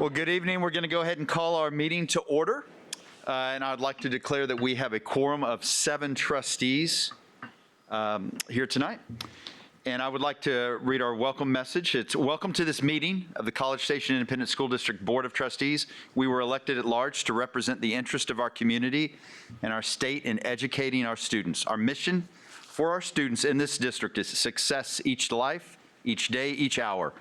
Well, good evening. We're going to go ahead and call our meeting to order. And I'd like to declare that we have a quorum of 7 trustees here tonight. And I would like to read our welcome message. It's welcome to this meeting of the College Station Independent School District Board of Trustees. We were elected at large to represent the interest of our community and our state in educating our students. Our mission for our students in this district is success each life, each day, each hour.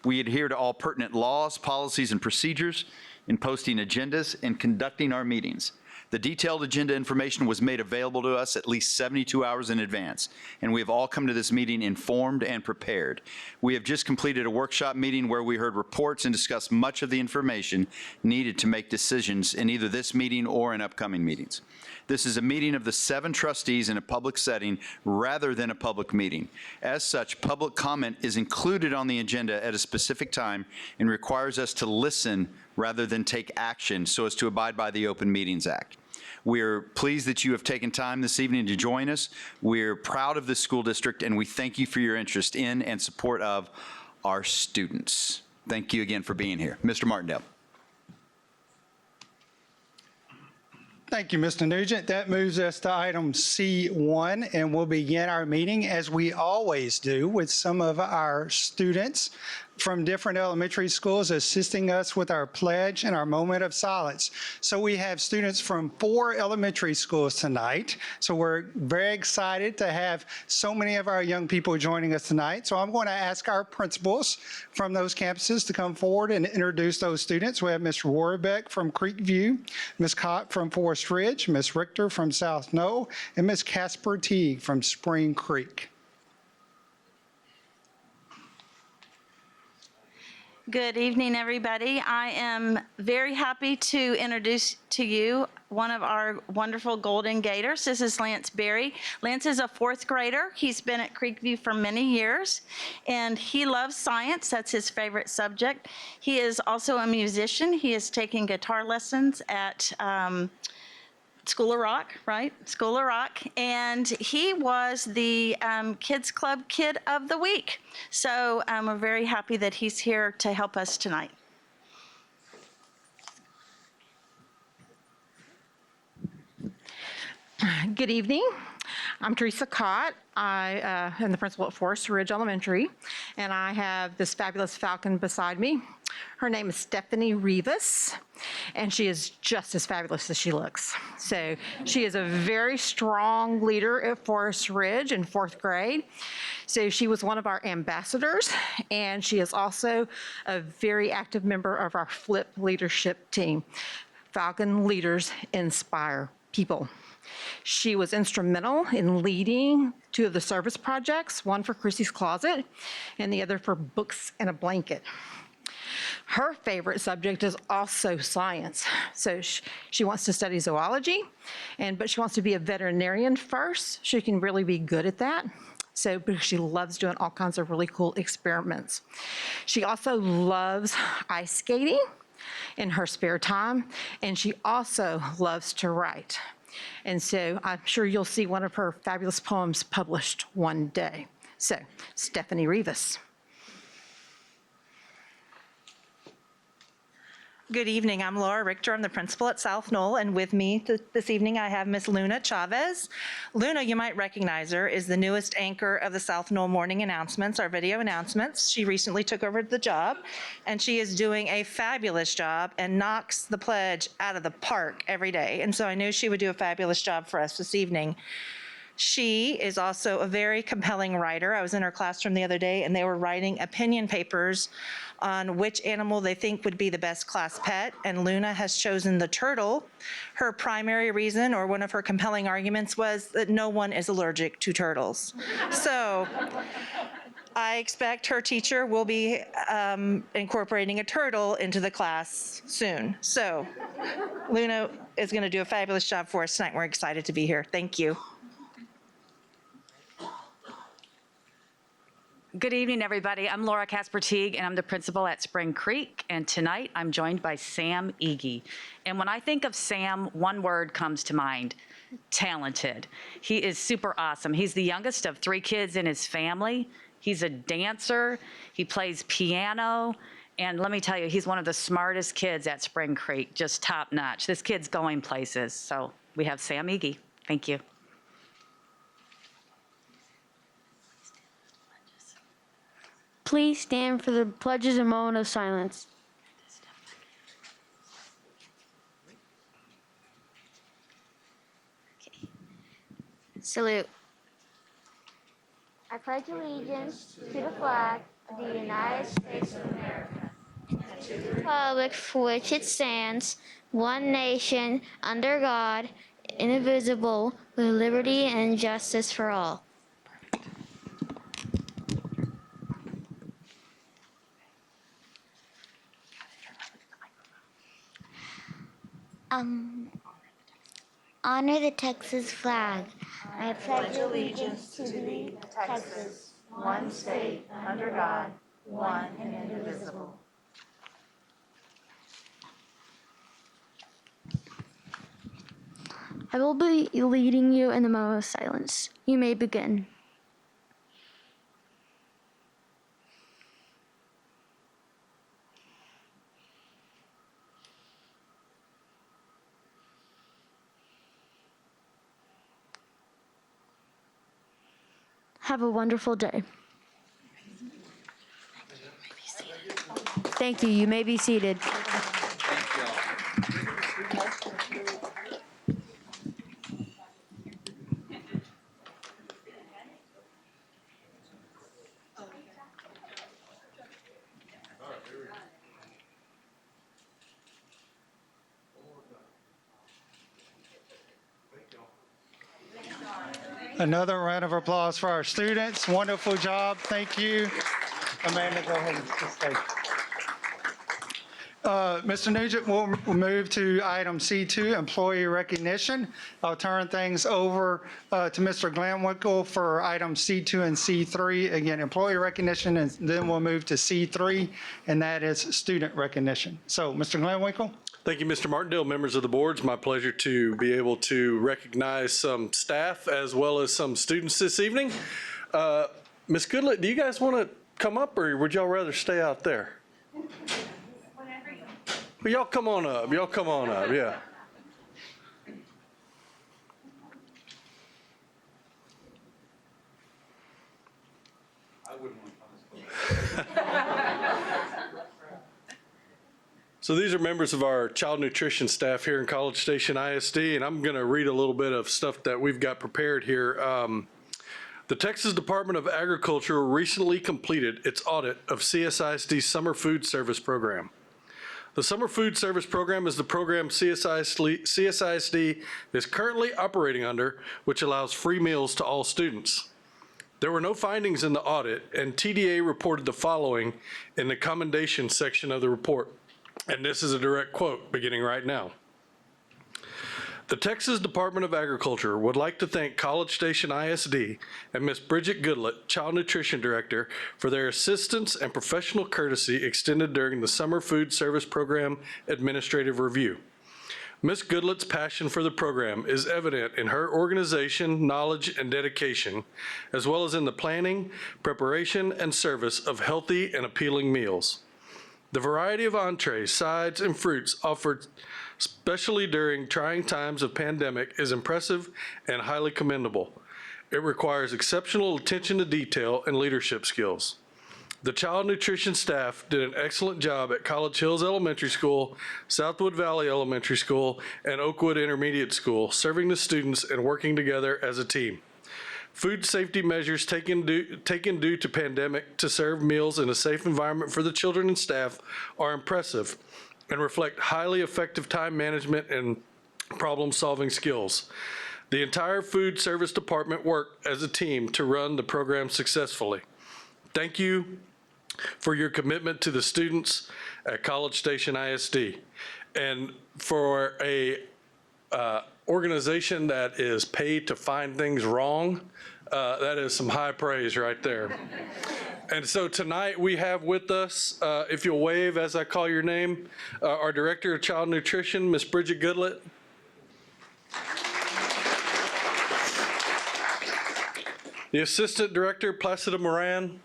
We adhere to all pertinent laws, policies, and procedures in posting agendas and conducting our meetings. The detailed agenda information was made available to us at least 72 hours in advance, and we have all come to this meeting informed and prepared. We have just completed a workshop meeting where we heard reports and discussed much of the information needed to make decisions in either this meeting or in upcoming meetings. This is a meeting of the 7 trustees in a public setting rather than a public meeting. As such, public comment is included on the agenda at a specific time and requires us to listen rather than take action so as to abide by the Open Meetings Act. We're pleased that you have taken time this evening to join us. We're proud of this school district, and we thank you for your interest in and support of our students. Thank you again for being here. Mr. Martindale. Thank you, Mr. Nugent. That moves us to item C1, and we'll begin our meeting, as we always do, with some of our students from different elementary schools assisting us with our pledge and our moment of silence. So we have students from 4 elementary schools tonight. So we're very excited to have so many of our young people joining us tonight. So I'm going to ask our principals from those campuses to come forward and introduce those students. We have Ms. Rohrbeck from Creekview, Ms. Cott from Forest Ridge, Ms. Richter from South Knoll, and Ms. Casper Teague from Spring Creek. Good evening, everybody. I am very happy to introduce to you one of our wonderful Golden Gators. This is Lance Berry. Lance is a 4th grader. He's been at Creekview for many years, and he loves science. That's his favorite subject. He is also a musician. He is taking guitar lessons at School of Rock, right? School of Rock. And he was the Kids Club Kid of the Week. So we're very happy that he's here to help us tonight. Good evening. I'm Teresa Cott. I am the principal at Forest Ridge Elementary, and I have this fabulous falcon beside me. Her name is Stephanie Rivas, and she is just as fabulous as she looks. So she is a very strong leader at Forest Ridge in 4th grade. So she was one of our ambassadors, and she is also a very active member of our FLIP leadership team. Falcon Leaders Inspire People. She was instrumental in leading 2 of the service projects, one for Chrissy's Closet and the other for Books and a Blanket. Her favorite subject is also science. So she wants to study zoology, but she wants to be a veterinarian first. She can really be good at that. So, because she loves doing all kinds of really cool experiments. She also loves ice skating in her spare time, and she also loves to write. And so I'm sure you'll see one of her fabulous poems published one day. So, Stephanie Rivas. Good evening. I'm Laura Richter. I'm the principal at South Knoll, and with me this evening I have Miss Luna Chavez. Luna, you might recognize her, is the newest anchor of the South Knoll morning announcements, our video announcements. She recently took over the job, and she is doing a fabulous job and knocks the pledge out of the park every day. And so I knew she would do a fabulous job for us this evening. She is also a very compelling writer. I was in her classroom the other day, and they were writing opinion papers on which animal they think would be the best class pet, and Luna has chosen the turtle. Her primary reason, or one of her compelling arguments, was that no one is allergic to turtles. So I expect her teacher will be incorporating a turtle into the class soon. So Luna is going to do a fabulous job for us tonight. We're excited to be here. Thank you. Good evening, everybody. I'm Laura Casper Teague, and I'm the principal at Spring Creek. And tonight, I'm joined by Sam Egie. And when I think of Sam, one word comes to mind: talented. He is super awesome. He's the youngest of 3 kids in his family. He's a dancer. He plays piano, And let me tell you, he's one of the smartest kids at Spring Creek, just top notch. This kid's going places. So we have Sam Iggy. Thank you. Please stand for the pledges and moment of silence. Salute. I pledge allegiance to the flag of the United States of America and to the republic for which it stands, one nation, under God, indivisible, with liberty and justice for all. Honor the Texas flag. I pledge allegiance to thee, Texas, one state, under God, one and indivisible. I will be leading you in the moment of silence. You may begin. Have a wonderful day. Thank you. You may be seated. Another round of applause for our students. Wonderful job. Thank you. Amanda, go ahead and stay. Mr. Nugent, we'll move to item C2, employee recognition. I'll turn things over to Mr. Glanwickle for items C2 and C3. Again, employee recognition, and then we'll move to C3, and that is student recognition. So, Mr. Glanwickle? Thank you, Mr. Martindale, members of the board. It's my pleasure to be able to recognize some staff as well as some students this evening. Ms. Goodlett, do you guys want to come up, or would y'all rather stay out there? Well, y'all come on up. Y'all come on up, yeah. I wouldn't want to. So these are members of our child nutrition staff here in College Station ISD, and I'm going to read a little bit of stuff that we've got prepared here. The Texas Department of Agriculture recently completed its audit of CSISD's Summer Food Service Program. The Summer Food Service Program is the program CSISD is currently operating under, which allows free meals to all students. There were no findings in the audit, and TDA reported the following in the commendation section of the report. And this is a direct quote beginning right now. The Texas Department of Agriculture would like to thank College Station ISD and Ms. Bridget Goodlett, Child Nutrition Director, for their assistance and professional courtesy extended during the Summer Food Service Program Administrative Review. Ms. Goodlett's passion for the program is evident in her organization, knowledge, and dedication, as well as in the planning, preparation, and service of healthy and appealing meals. The variety of entrees, sides, and fruits offered, especially during trying times of pandemic, is impressive and highly commendable. It requires exceptional attention to detail and leadership skills. The child nutrition staff did an excellent job at College Hills Elementary School, Southwood Valley Elementary School, and Oakwood Intermediate School, serving the students and working together as a team. Food safety measures taken due to pandemic to serve meals in a safe environment for the children and staff are impressive and reflect highly effective time management and problem-solving skills. The entire food service department worked as a team to run the program successfully. Thank you for your commitment to the students at College Station ISD. And for a organization that is paid to find things wrong, that is some high praise right there. And so tonight we have with us, if you'll wave as I call your name, our Director of Child Nutrition, Ms. Bridget Goodlett. The Assistant Director, Placida Moran.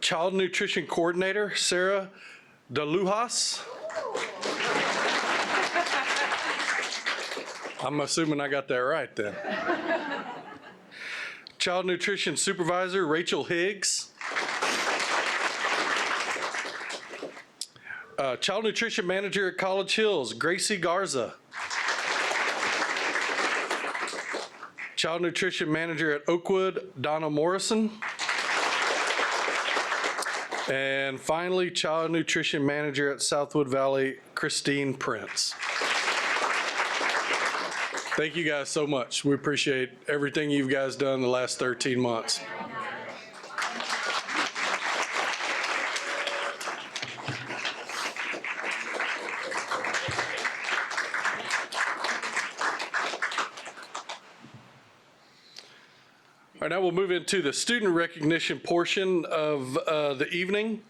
Child Nutrition Coordinator, Sarah DeLujas. I'm assuming I got that right then. Child Nutrition Supervisor, Rachel Higgs. Child Nutrition Manager at College Hills, Gracie Garza. Child Nutrition Manager at Oakwood, Donna Morrison. And finally, Child Nutrition Manager at Southwood Valley, Christine Prince. Thank you guys so much. We appreciate everything you guys done the last 13 months. All right, now we'll move into the student recognition portion of the evening.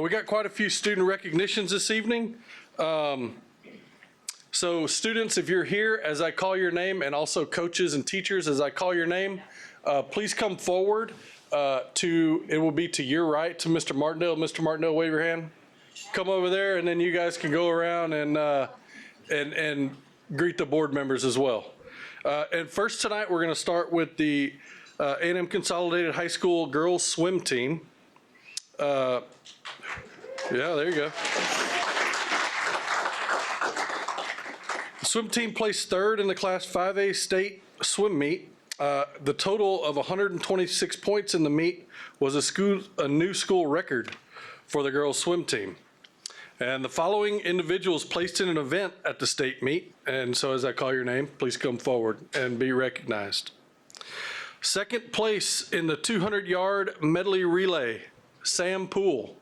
We got quite a few student recognitions this evening. So students, if you're here as I call your name, and also coaches and teachers as I call your name, please come forward it will be to your right, to Mr. Martindale. Mr. Martindale, wave your hand. Come over there, and then you guys can go around and greet the board members as well. And first tonight, we're gonna start with the A&M Consolidated High School Girls Swim Team. Yeah, there you go. The swim team placed third in the Class 5A state swim meet. The total of 126 points in the meet was a new school record for the girls swim team. And the following individuals placed in an event at the state meet. And so as I call your name, please come forward and be recognized. Second place in the 200-yard medley relay, Sam Poole.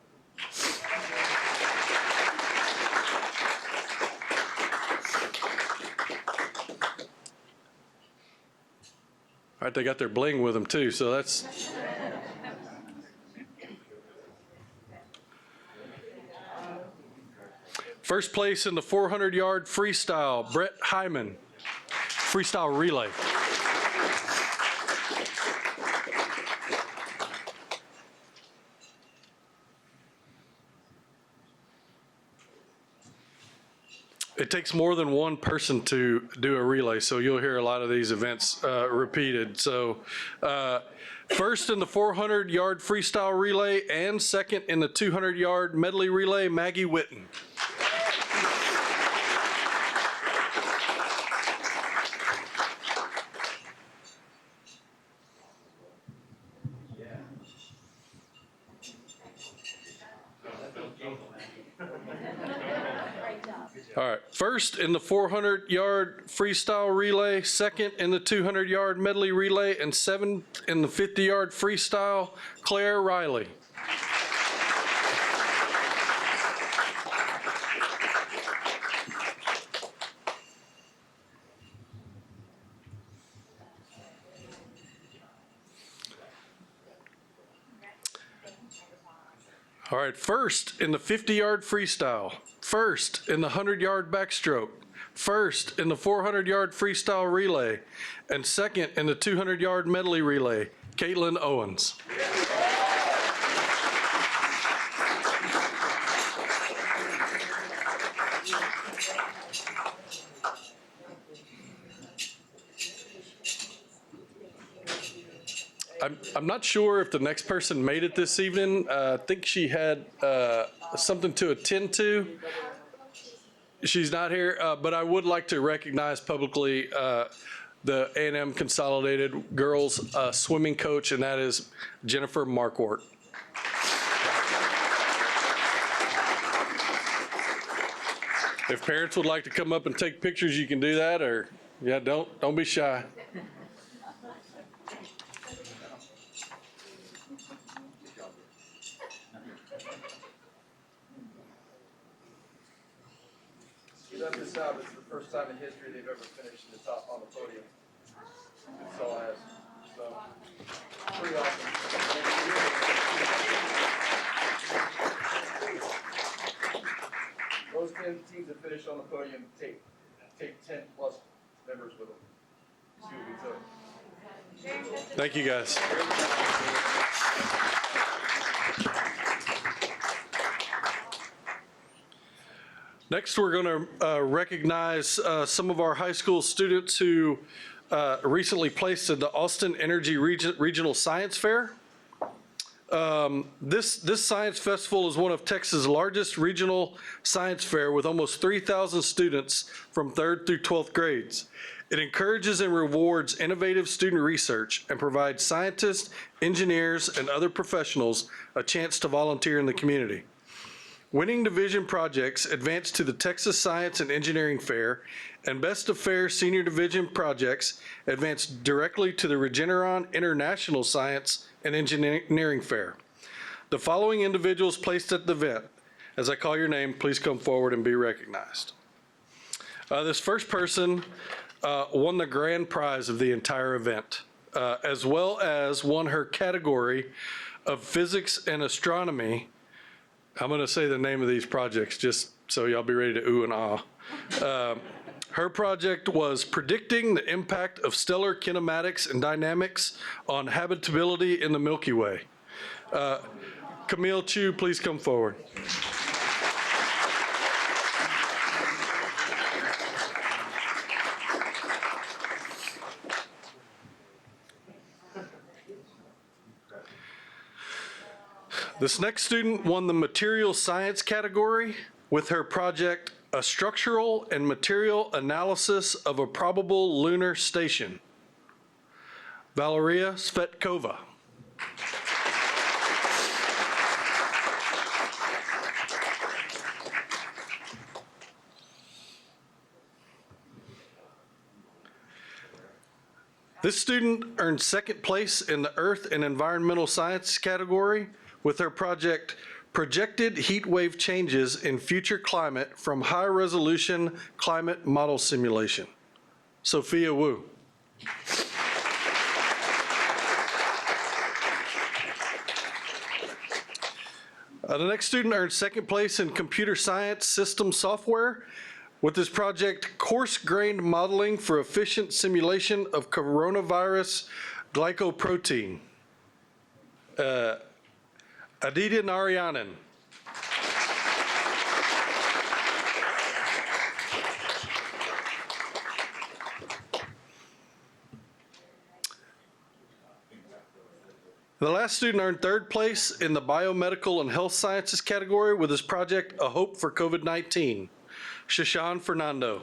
All right, they got their bling with them too, so that's. First place in the 400-yard freestyle, Brett Hyman, freestyle relay. It takes more than one person to do a relay, so you'll hear a lot of these events repeated. So first in the 400-yard freestyle relay and second in the 200-yard medley relay, Maggie Witten. All right, first in the 400-yard freestyle relay, second in the 200-yard medley relay, and seventh in the 50-yard freestyle, Claire Riley. All right, first in the 50-yard freestyle, first in the 100-yard backstroke, first in the 400-yard freestyle relay, and second in the 200-yard medley relay, Caitlin Owens. I'm not sure if the next person made it this evening. I think she had something to attend to. She's not here, but I would like to recognize publicly the A&M Consolidated Girls Swimming Coach, and that is Jennifer Marquardt. If parents would like to come up and take pictures, you can do that, or yeah, don't be shy. This out is the first time in history they've ever finished in the top on the podium. That's all I ask. So, pretty awesome. Those 10 teams that finished on the podium take 10 plus members with them. See what we took. Thank you, guys. Next, we're going to recognize some of our high school students who recently placed in the Austin Energy Regional Science Fair. This science festival is one of Texas' largest regional science fair with almost 3,000 students from 3rd through 12th grades. It encourages and rewards innovative student research and provides scientists, engineers, and other professionals a chance to volunteer in the community. Winning division projects advance to the Texas Science and Engineering Fair, and Best of Fair Senior Division projects advance directly to the Regeneron International Science and Engineering Fair. The following individuals placed at the event. As I call your name, please come forward and be recognized. This first person won the grand prize of the entire event, as well as won her category of physics and astronomy. I'm going to say the name of these projects just so y'all be ready to ooh and ah. Her project was predicting the impact of stellar kinematics and dynamics on habitability in the Milky Way. Camille Chu, please come forward. This next student won the material science category with her project, A Structural and Material Analysis of a Probable Lunar Station. Valeria Svetkova. This student earned second place in the Earth and Environmental Science category with her project, Projected Heat Wave Changes in Future Climate from High Resolution Climate Model Simulation. Sophia Wu. The next student earned second place in Computer Science System Software with this project, Coarse-Grained Modeling for Efficient Simulation of Coronavirus Glycoprotein. Aditya Narayanan. The last student earned third place in the Biomedical and Health Sciences category with his project, A Hope for COVID-19. Shashan Fernando.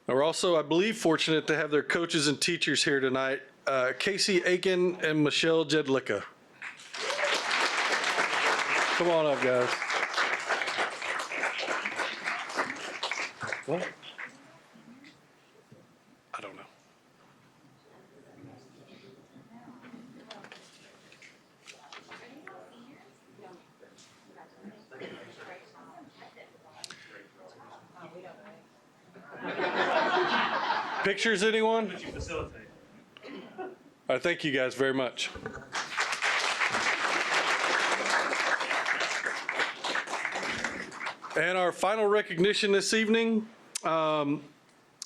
We're also, I believe, fortunate to have their coaches and teachers here tonight, Casey Aiken and Michelle Jedlicka. Come on up, guys. What? I don't know. Pictures, anyone? All right, thank you guys very much. And our final recognition this evening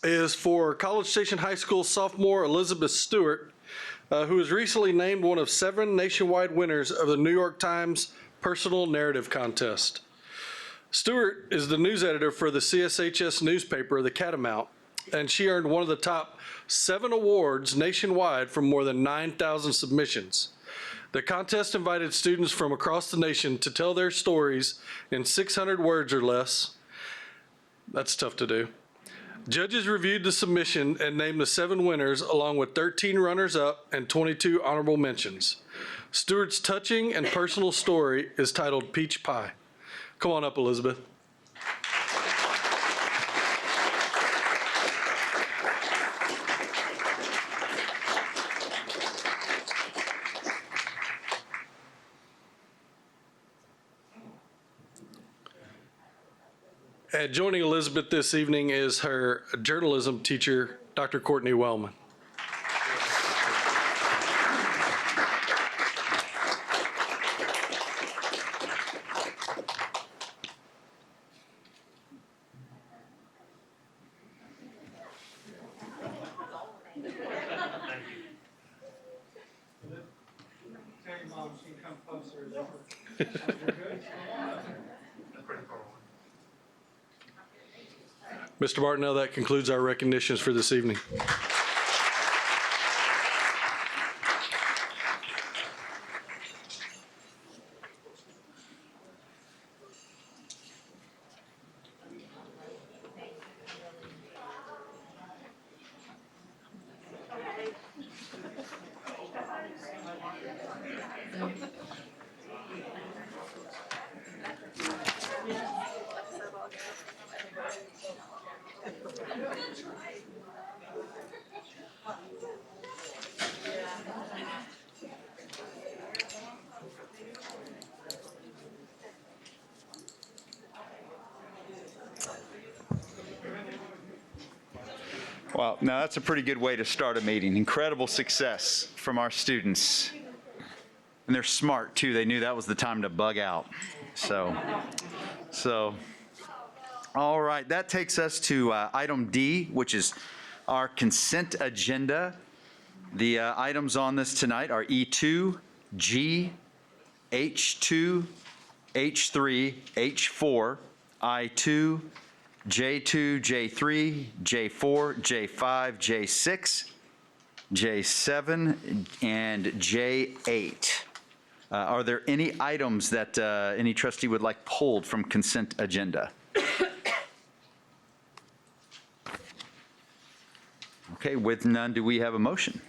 is for College Station High School sophomore Elizabeth Stewart, who was recently named one of 7 nationwide winners of the New York Times Personal Narrative Contest. Stewart is the news editor for the CSHS newspaper, The Catamount, and she earned one of the top 7 awards nationwide from more than 9,000 submissions. The contest invited students from across the nation to tell their stories in 600 words or less. That's tough to do. Judges reviewed the submission and named the 7 winners along with 13 runners-up and 22 honorable mentions. Stewart's touching and personal story is titled Peach Pie. Come on up, Elizabeth. And joining Elizabeth this evening is her journalism teacher, Dr. Courtney Wellman. Mom, she can come closer. Mr. Martinell, that concludes our recognitions for this evening. Well, now that's a pretty good way to start a meeting. Incredible success from our students. And they're smart too. They knew that was the time to bug out. So, all right, that takes us to item D, which is our consent agenda. The items on this tonight are E2, G, H2, H3, H4, I2, J2, J3, J4, J5, J6, J7, and J8. Are there any items that any trustee would like pulled from consent agenda? Okay, with none, do we have a motion?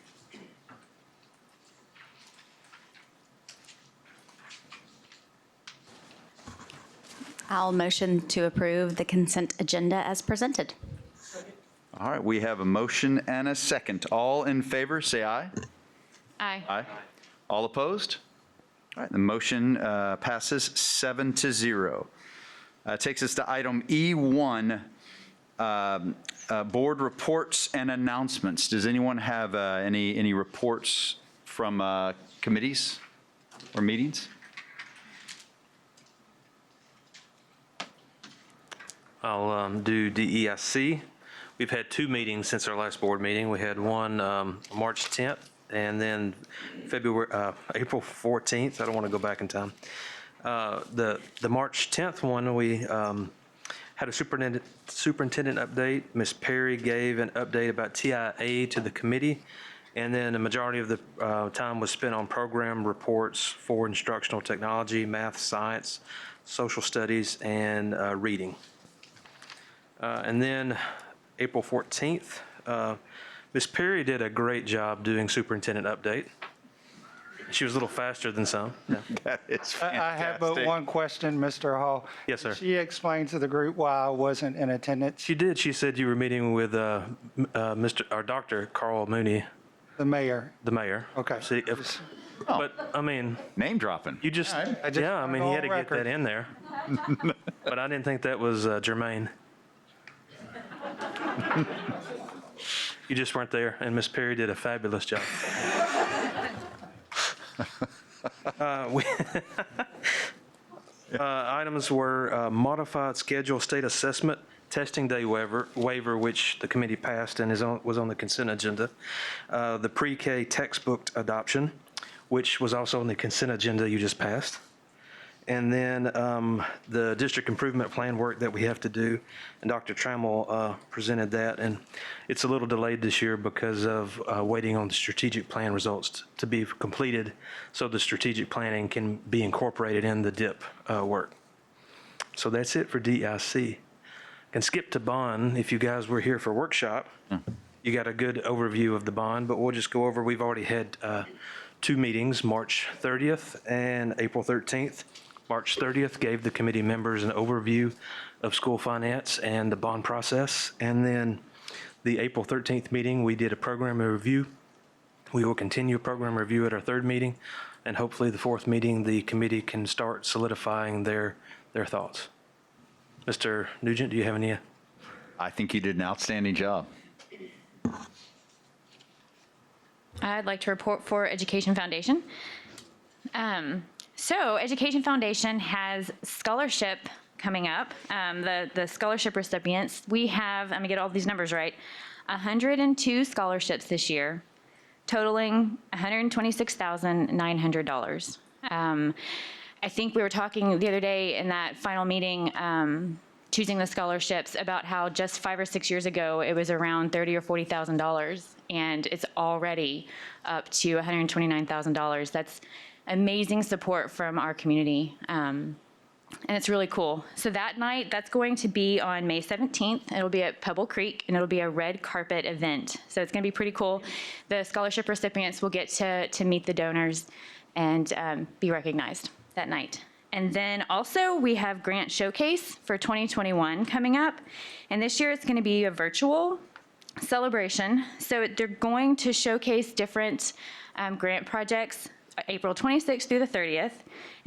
I'll motion to approve the consent agenda as presented. All right, we have a motion and a second. All in favor, say aye. Aye. Aye. All opposed? All right, the motion passes 7-0. Takes us to item E1, board reports and announcements. Does anyone have any reports from committees or meetings? I'll do DEIC. We've had two meetings since our last board meeting. We had one March 10th and then April 14th. I don't want to go back in time. The March 10th one, we had a superintendent update. Ms. Perry gave an update about TIA to the committee, and then the majority of the time was spent on program reports for instructional technology, math, science, social studies, and reading. And then April 14th, Ms. Perry did a great job doing superintendent update. She was a little faster than some. Yeah. That is fantastic. I have but one question, Mr. Hall. Yes, sir. She explained to the group why I wasn't in attendance. She did. She said you were meeting with Dr. Carl Mooney, The mayor. the mayor. Okay. See, but I mean, Name dropping. you just, I just yeah, I want mean, it he on had to get record. that in there. But I didn't think that was germane. You just weren't there, and Miss Perry did a fabulous job. Items were modified schedule state assessment, testing day waiver, which the committee passed and was on the consent agenda. The pre-K textbook adoption, which was also on the consent agenda you just passed. And then the district improvement plan work that we have to do, and Dr. Trammell presented that, and it's a little delayed this year because of waiting on the strategic plan results to be completed, so the strategic planning can be incorporated in the DIP work. So that's it for DIC. Can skip to bond. If you guys were here for workshop, you got a good overview of the bond, but we'll just go over. We've already had two meetings, March 30th and April 13th. March 30th gave the committee members an overview of school finance and the bond process. And then the April 13th meeting, we did a program review. We will continue a program review at our third meeting. And hopefully the fourth meeting, the committee can start solidifying their thoughts. Mr. Nugent, do you have any? I think you did an outstanding job. I'd like to report for Education Foundation. So Education Foundation has scholarship coming up. The scholarship recipients, we have, let me get all these numbers right, 102 scholarships this year, totaling $126,900. I think we were talking the other day in that final meeting, choosing the scholarships, about how just 5 or 6 years ago it was around $30,000 or $40,000, and it's already up to $129,000. That's amazing support from our community, and it's really cool. So that night, that's going to be on May 17th. It'll be at Pebble Creek, and it'll be a red carpet event. So it's going to be pretty cool. The scholarship recipients will get to meet the donors and be recognized that night. And then also we have Grant Showcase for 2021 coming up. And this year it's going to be a virtual celebration. So they're going to showcase different grant projects April 26th through the 30th.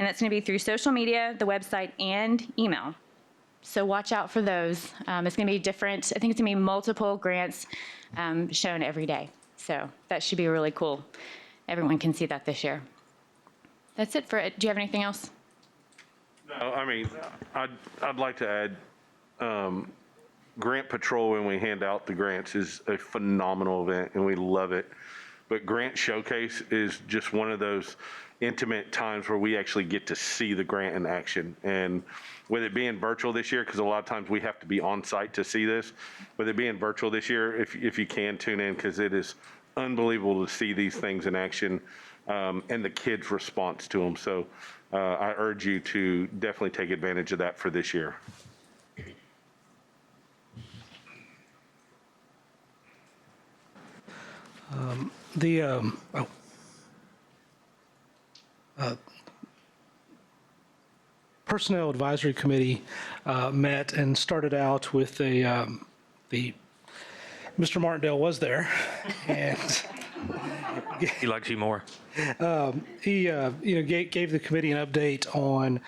And that's going to be through social media, the website, and email. So watch out for those. It's going to be different. I think it's going to be multiple grants shown every day. So that should be really cool. Everyone can see that this year. That's it for it. Do you have anything else? No, I mean, I'd like to add, Grant Patrol, when we hand out the grants, is a phenomenal event, and we love it. But Grant Showcase is just one of those intimate times where we actually get to see the grant in action. And with it being virtual this year, because a lot of times we have to be on site to see this, with it being virtual this year, if you can tune in, because it is unbelievable to see these things in action, and the kids' response to them. So I urge you to definitely take advantage of that for this year. Personnel Advisory Committee met and started out with Mr. Martindale was there, and He likes you more. he gave the committee an update on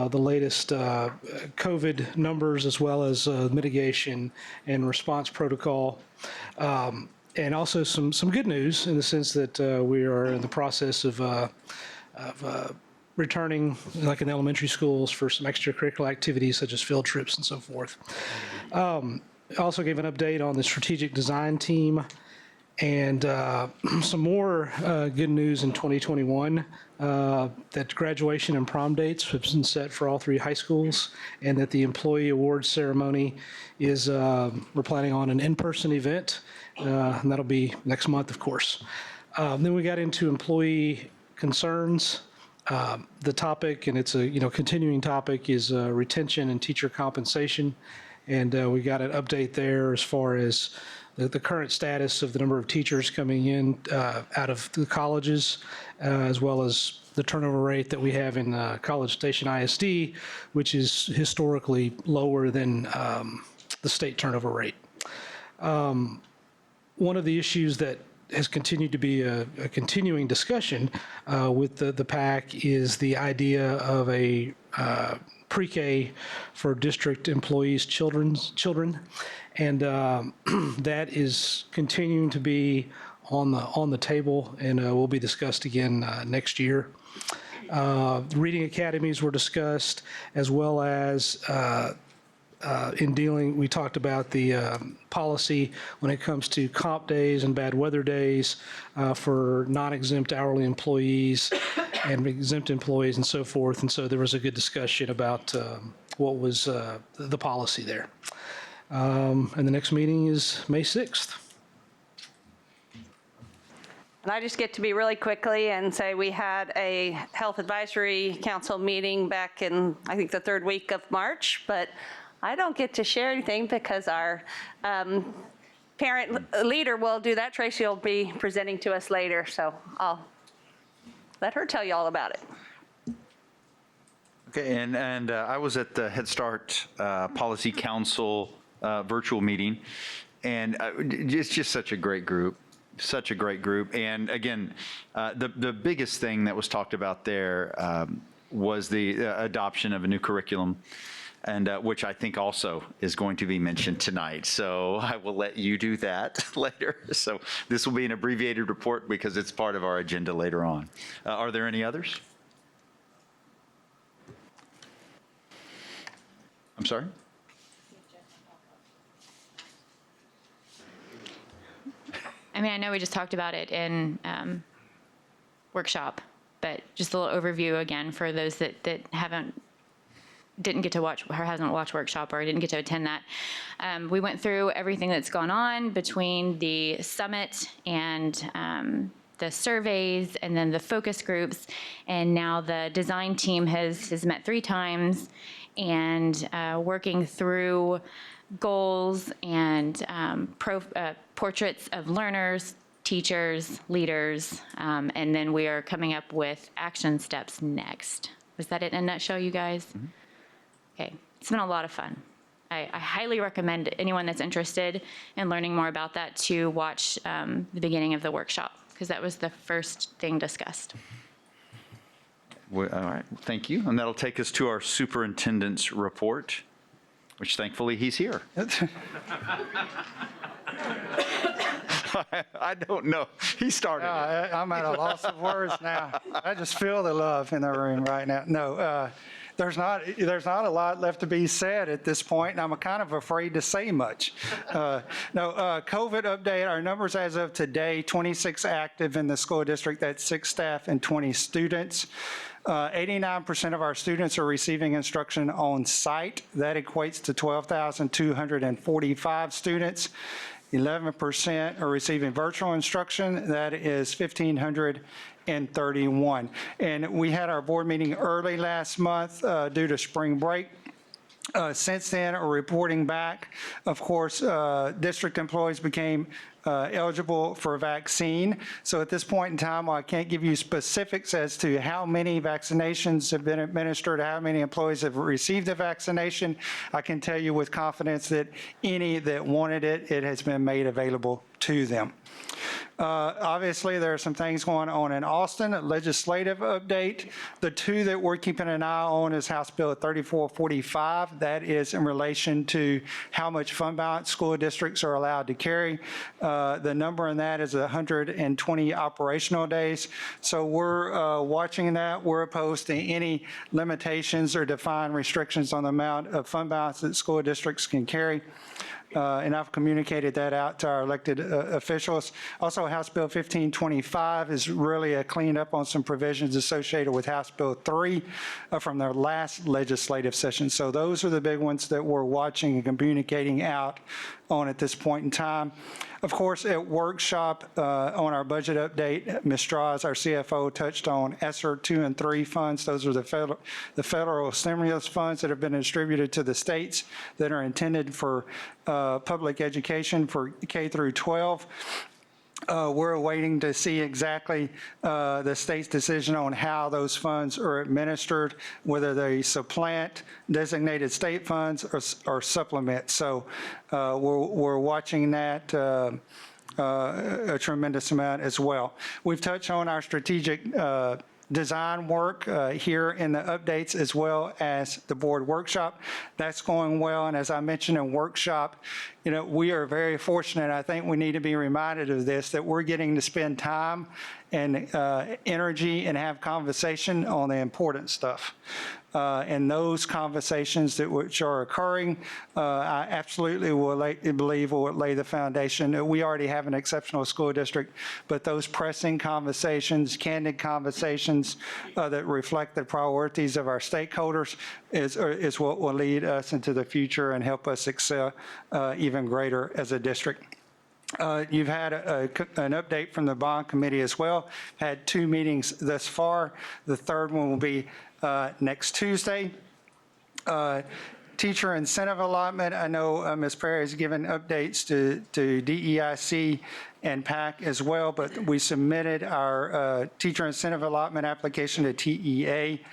the latest COVID numbers, as well as mitigation and response protocol. And also some good news, in the sense that we are in the process of returning, like in elementary schools, for some extracurricular activities such as field trips and so forth. Also gave an update on the strategic design team, and some more good news in 2021, that graduation and prom dates have been set for all 3 high schools, and that the employee awards ceremony is, we're planning on an in-person event, and that'll be next month, of course. Then we got into employee concerns. The topic, and it's a continuing topic, is retention and teacher compensation, and we got an update there as far as the current status of the number of teachers coming in out of the colleges, as well as the turnover rate that we have in College Station ISD, which is historically lower than the state turnover rate. One of the issues that has continued to be a continuing discussion with the PAC is the idea of a pre-K for district employees' children, and that is continuing to be on the table, and will be discussed again next year. Reading academies were discussed, as well as we talked about the policy when it comes to comp days and bad weather days for non-exempt hourly employees and exempt employees and so forth. And so there was a good discussion about what was the policy there. And the next meeting is May 6th. And I just get to be really quickly and say we had a Health Advisory Council meeting back in, I think, the 3rd week of March, but I don't get to share anything because our parent leader will do that. Tracy will be presenting to us later, so I'll let her tell you all about it. Okay, and I was at the Head Start Policy Council virtual meeting, and it's just such a great group. Such a great group. And again, the biggest thing that was talked about there was the adoption of a new curriculum, and which I think also is going to be mentioned tonight. So I will let you do that later. So this will be an abbreviated report because it's part of our agenda later on. Are there any others? I'm sorry? I mean, I know we just talked about it in workshop, but just a little overview again for those that didn't get to watch or hasn't watched workshop or didn't get to attend that. We went through everything that's gone on between the summit and the surveys and then the focus groups. And now the design team has met 3 times and working through goals and portraits of learners, teachers, leaders, and then we are coming up with action steps next. Was that it in a nutshell, you guys? Mm-hmm. Okay, it's been a lot of fun. I highly recommend anyone that's interested in learning more about that to watch the beginning of the workshop, because that was the first thing discussed. All right, thank you. And that'll take us to our superintendent's report, which thankfully he's here. I don't know. He started. I'm at a loss of words now. I just feel the love in the room right now. No, there's not a lot left to be said at this point, and I'm kind of afraid to say much. COVID update, our numbers as of today, 26 active in the school district, that's 6 staff and 20 students. 89% of our students are receiving instruction on site. That equates to 12,245 students. 11% are receiving virtual instruction. That is 1,531. And we had our board meeting early last month due to spring break. Since then, are reporting back. Of course, district employees became eligible for a vaccine. So at this point in time, while I can't give you specifics as to how many vaccinations have been administered, how many employees have received the vaccination, I can tell you with confidence that any that wanted it, it has been made available to them. Obviously, there are some things going on in Austin, a legislative update. The 2 that we're keeping an eye on is House Bill 3445. That is in relation to how much fund balance school districts are allowed to carry. The number in that is 120 operational days. So we're watching that. We're opposed to any limitations or defined restrictions on the amount of fund balance that school districts can carry. And I've communicated that out to our elected officials. Also, House Bill 1525 is really a cleanup on some provisions associated with House Bill 3 from their last legislative session. So those are the big ones that we're watching and communicating out on at this point in time. Of course, at workshop on our budget update, Ms. Strauss, our CFO, touched on ESSER 2 and 3 funds. Those are the federal stimulus funds that have been distributed to the states that are intended for public education for K through 12. We're waiting to see exactly the state's decision on how those funds are administered, whether they supplant designated state funds or supplement. So we're watching that a tremendous amount as well. We've touched on our strategic design work here in the updates as well as the board workshop. That's going well, and as I mentioned in workshop, you know, we are very fortunate. I think we need to be reminded of this, that we're getting to spend time and energy and have conversation on the important stuff. And those conversations which are occurring, I absolutely believe will lay the foundation. We already have an exceptional school district, but those pressing conversations, candid conversations that reflect the priorities of our stakeholders is what will lead us into the future and help us excel even greater as a district. You've had an update from the bond committee as well. Had 2 meetings thus far. The third one will be next Tuesday. Teacher incentive allotment. I know Ms. Perry has given updates to DEIC and PAC as well, but we submitted our teacher incentive allotment application to TEA.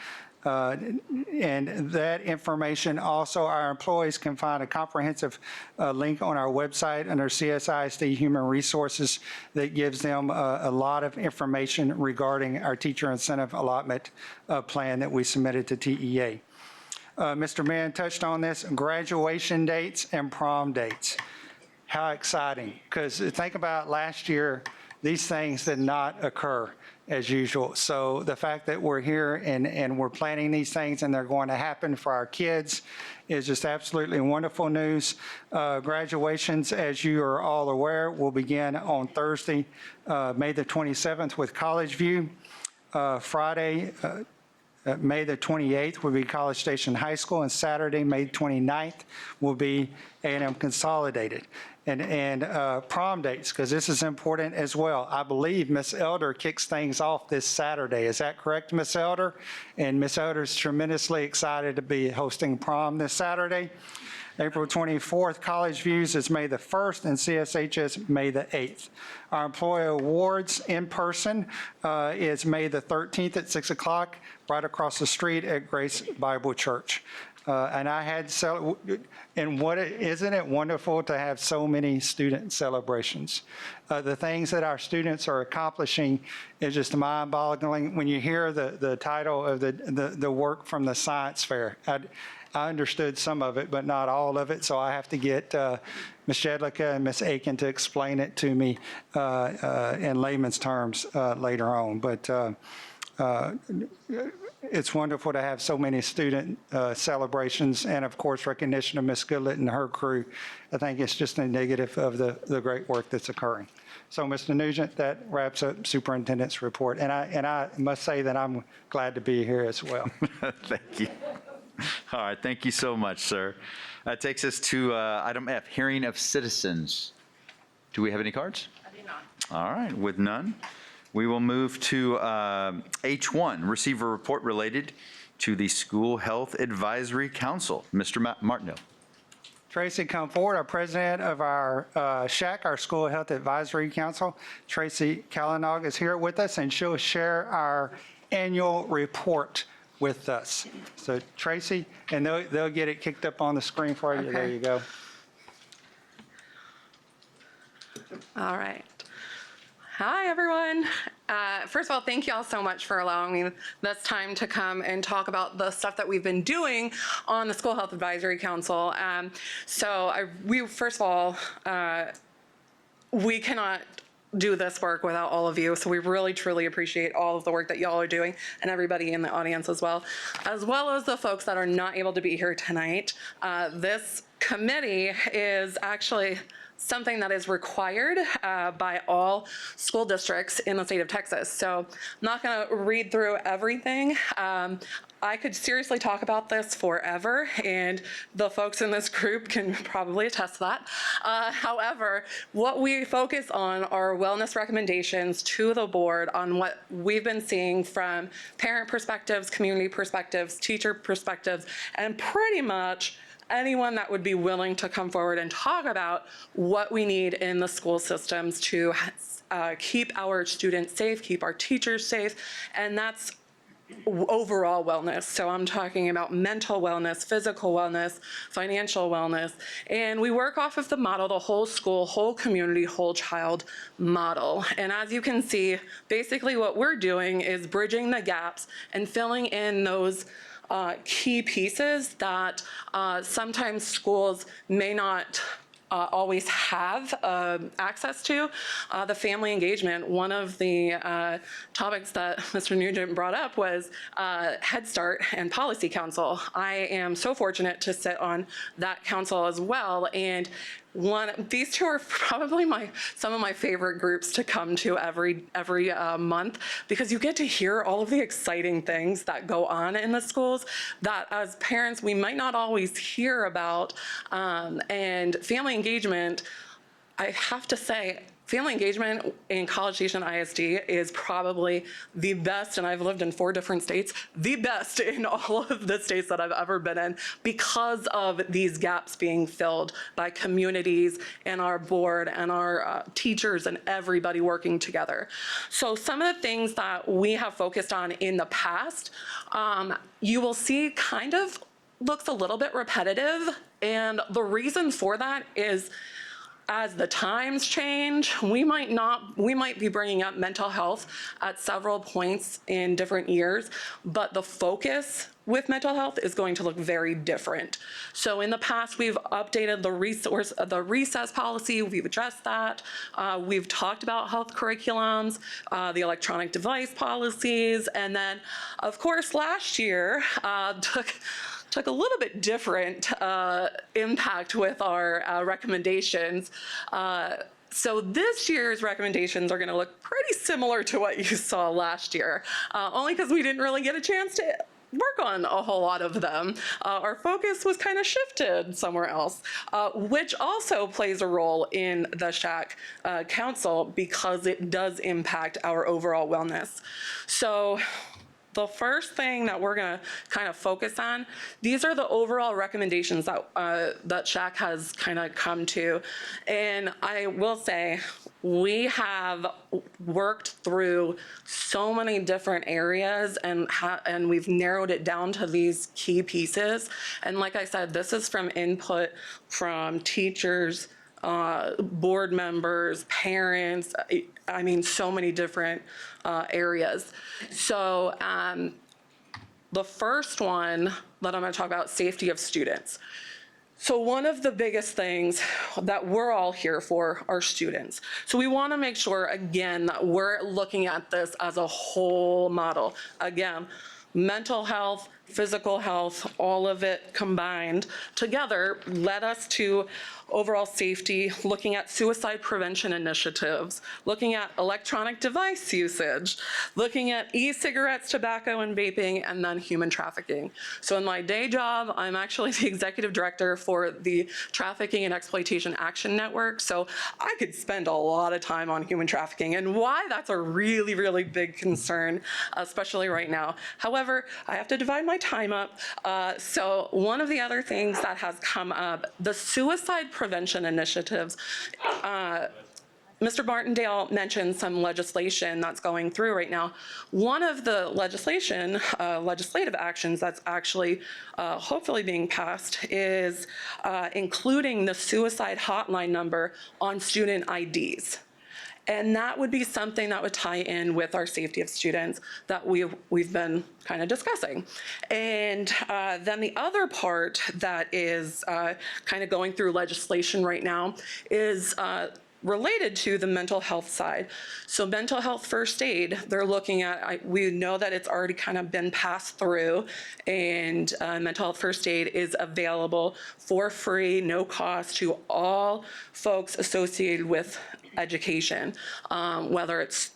And that information also, our employees can find a comprehensive link on our website under CSISD Human Resources that gives them a lot of information regarding our teacher incentive allotment plan that we submitted to TEA. Mr. Mann touched on this, graduation dates and prom dates. How exciting, because think about last year, these things did not occur as usual. So the fact that we're here and we're planning these things and they're going to happen for our kids is just absolutely wonderful news. Graduations, as you are all aware, will begin on Thursday, May the 27th with College View. Friday, May the 28th will be College Station High School, and Saturday, May 29th, will be A&M Consolidated. And prom dates, because this is important as well. I believe Ms. Elder kicks things off this Saturday. Is that correct, Ms. Elder? And Ms. Elder is tremendously excited to be hosting prom this Saturday. April 24th, College Views is May the 1st, and CSH is May the 8th. Our employee awards in person is May the 13th at 6 o'clock, right across the street at Grace Bible Church. And I had, isn't it wonderful to have so many student celebrations? The things that our students are accomplishing is just mind-boggling. When you hear the title of the work from the science fair, I understood some of it, but not all of it, so I have to get Ms. Jedlicka and Ms. Aiken to explain it to me in layman's terms later on. But it's wonderful to have so many student celebrations and, of course, recognition of Ms. Goodlett and her crew. I think it's just indicative of the great work that's occurring. So, Mr. Nugent, that wraps up Superintendent's report. And I must say that I'm glad to be here as well. Thank you. All right, thank you so much, sir. That takes us to item F, hearing of citizens. Do we have any cards? I do not. All right, with none, we will move to H1, receive a report related to the School Health Advisory Council. Mr. Martineau. Tracy, come forward, our president of our SHAC, our School Health Advisory Council. Tracy Kallenogg is here with us, and she'll share our annual report with us. So Tracy, and they'll get it kicked up on the screen for you. Okay. There you go. All right. Hi, everyone. First of all, thank you all so much for allowing me this time to come and talk about the stuff that we've been doing on the School Health Advisory Council. First of all, we cannot do this work without all of you. So we really, truly appreciate all of the work that y'all are doing and everybody in the audience as well as the folks that are not able to be here tonight. This committee is actually something that is required by all school districts in the state of Texas. So I'm not going to read through everything. I could seriously talk about this forever, and the folks in this group can probably attest to that. However, what we focus on are wellness recommendations to the board on what we've been seeing from parent perspectives, community perspectives, teacher perspectives, and pretty much anyone that would be willing to come forward and talk about what we need in the school systems to keep our students safe, keep our teachers safe, and that's overall wellness. So I'm talking about mental wellness, physical wellness, financial wellness, and we work off of the model, the whole school, whole community, whole child model. And as you can see, basically what we're doing is bridging the gaps and filling in those key pieces that sometimes schools may not always have access to. The family engagement, one of the topics that Mr. Nugent brought up was Head Start and Policy Council. I am so fortunate to sit on that council as well, and these two are probably some of my favorite groups to come to every month, because you get to hear all of the exciting things that go on in the schools that as parents we might not always hear about. And family engagement, I have to say, family engagement in College Station ISD is probably the best, and I've lived in 4 different states, the best in all of the states that I've ever been in, because of these gaps being filled by communities and our board and our teachers and everybody working together. So some of the things that we have focused on in the past, you will see kind of looks a little bit repetitive, and the reason for that is as the times change, we might be bringing up mental health at several points in different years, but the focus with mental health is going to look very different. So in the past, we've updated the recess policy, we've addressed that. We've talked about health curriculums, the electronic device policies, and then, of course, last year took a little bit different impact with our recommendations. So this year's recommendations are going to look pretty similar to what you saw last year, only because we didn't really get a chance to work on a whole lot of them. Our focus was kind of shifted somewhere else, which also plays a role in the SHAC Council because it does impact our overall wellness. So the first thing that we're going to kind of focus on, these are the overall recommendations that that SHAC has kind of come to. And I will say, we have worked through so many different areas and we've narrowed it down to these key pieces. And like I said, this is from input from teachers, board members, parents, I mean, so many different areas. So the first one that I'm going to talk about, safety of students. So one of the biggest things that we're all here for are students. So we want to make sure, again, that we're looking at this as a whole model. Again, mental health, physical health, all of it combined together led us to overall safety, looking at suicide prevention initiatives, looking at electronic device usage, looking at e-cigarettes, tobacco, and vaping, and then human trafficking. So in my day job, I'm actually the executive director for the Trafficking and Exploitation Action Network. So I could spend a lot of time on human trafficking and why that's a really, really big concern, especially right now. However, I have to divide my time up. So one of the other things that has come up, the suicide prevention initiatives. Mr. Martindale mentioned some legislation that's going through right now. One of the legislative actions that's actually hopefully being passed is including the suicide hotline number on student IDs. And that would be something that would tie in with our safety of students that we've been kind of discussing. And then the other part that is kind of going through legislation right now is related to the mental health side. So mental health first aid, they're looking at, we know that it's already kind of been passed through, and mental health first aid is available for free, no cost to all folks associated with education, whether it's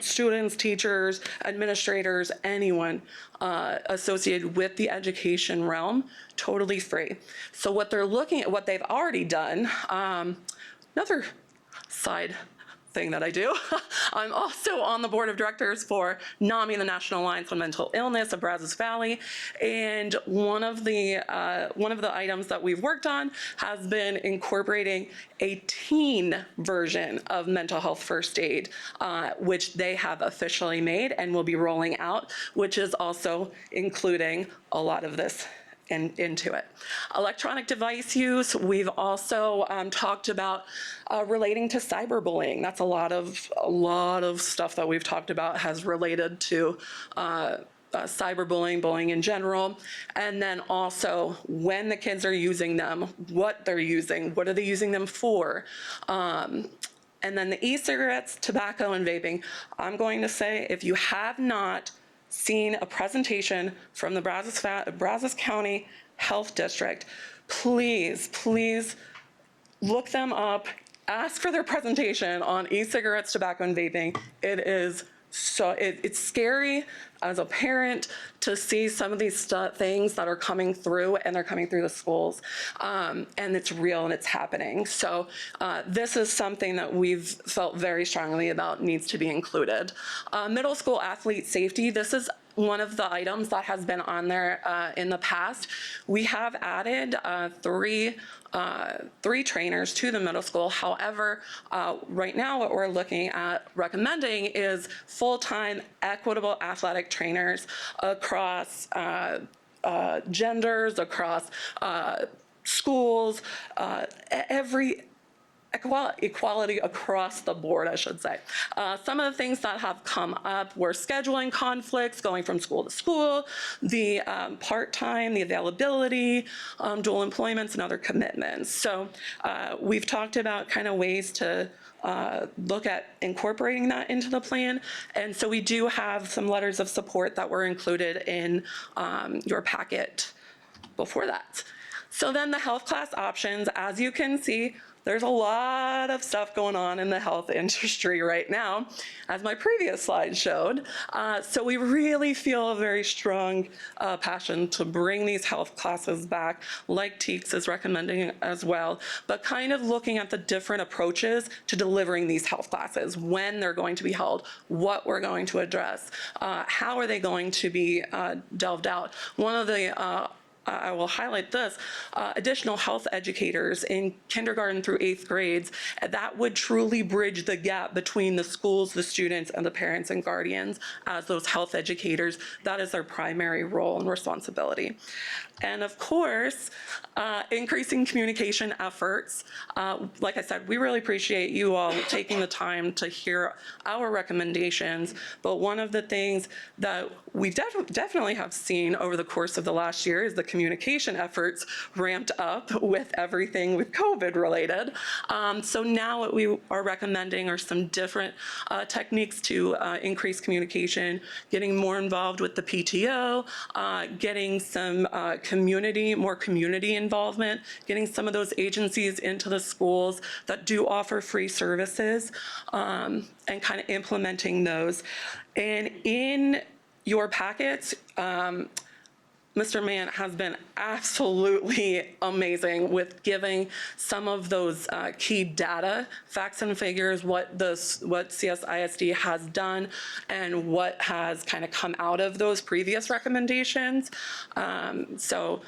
students, teachers, administrators, anyone associated with the education realm, totally free. So what they're looking at, what they've already done, another side thing that I do. I'm also on the board of directors for NAMI, the National Alliance on Mental Illness of Brazos Valley, and one of the items that we've worked on has been incorporating a teen version of mental health first aid, which they have officially made and will be rolling out, which is also including a lot of this into it. Electronic device use, we've also talked about relating to cyberbullying. That's a lot of stuff that we've talked about has related to cyberbullying, bullying in general, and then also when the kids are using them, what they're using, what are they using them for? And then the e-cigarettes, tobacco, and vaping. I'm going to say, if you have not seen a presentation from the Brazos County Health District, please look them up, ask for their presentation on e-cigarettes, tobacco, and vaping. It is so, it's scary as a parent to see some of these things that are coming through, and they're coming through the schools, and it's real and it's happening. So this is something that we've felt very strongly about needs to be included. Middle school athlete safety, this is one of the items that has been on there in the past. We have added three trainers to the middle school. However, right now what we're looking at recommending is full-time equitable athletic trainers across genders, across schools, equality across the board, I should say. Some of the things that have come up were scheduling conflicts, going from school to school, the part-time, the availability, dual employments, and other commitments. So we've talked about kind of ways to look at incorporating that into the plan. And so we do have some letters of support that were included in your packet before that. So then the health class options, as you can see, there's a lot of stuff going on in the health industry right now, as my previous slide showed. So we really feel a very strong passion to bring these health classes back, like TEACS is recommending as well, but kind of looking at the different approaches to delivering these health classes, when they're going to be held, what we're going to address, how are they going to be delved out. One of the I will highlight this, additional health educators in kindergarten through 8th grades, that would truly bridge the gap between the schools, the students, and the parents and guardians as those health educators. That is their primary role and responsibility. And of course, increasing communication efforts. Like I said, we really appreciate you all taking the time to hear our recommendations, but one of the things that we definitely have seen over the course of the last year is the communication efforts ramped up with everything with COVID related. So now what we are recommending are some different techniques to increase communication, getting more involved with the PTO, getting some more community involvement, getting some of those agencies into the schools that do offer free services, and kind of implementing those. And in your packets, Mr. Mann has been absolutely amazing with giving some of those key data, facts and figures, what CSISD has done and what has kind of come out of those previous recommendations. So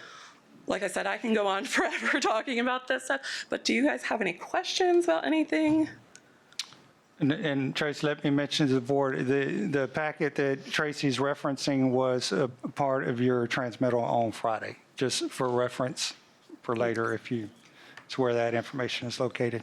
like I said, I can go on forever talking about this stuff, but do you guys have any questions about anything? And Tracy, let me mention to the board, the packet that Tracy's referencing was a part of your transmittal on Friday, just for reference for later if you, it's where that information is located.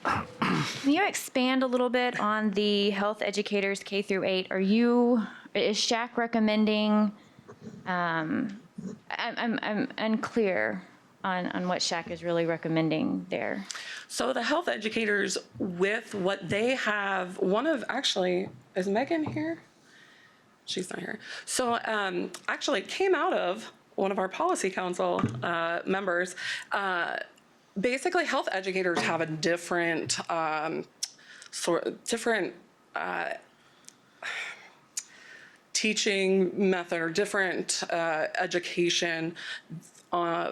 Can you expand a little bit on the health educators K through 8? Is SHAC recommending, I'm unclear on what SHAC is really recommending there. So the health educators, with what they have, actually, is Megan here? She's not here. So actually it came out of one of our policy council members. Basically, health educators have a different teaching method or different education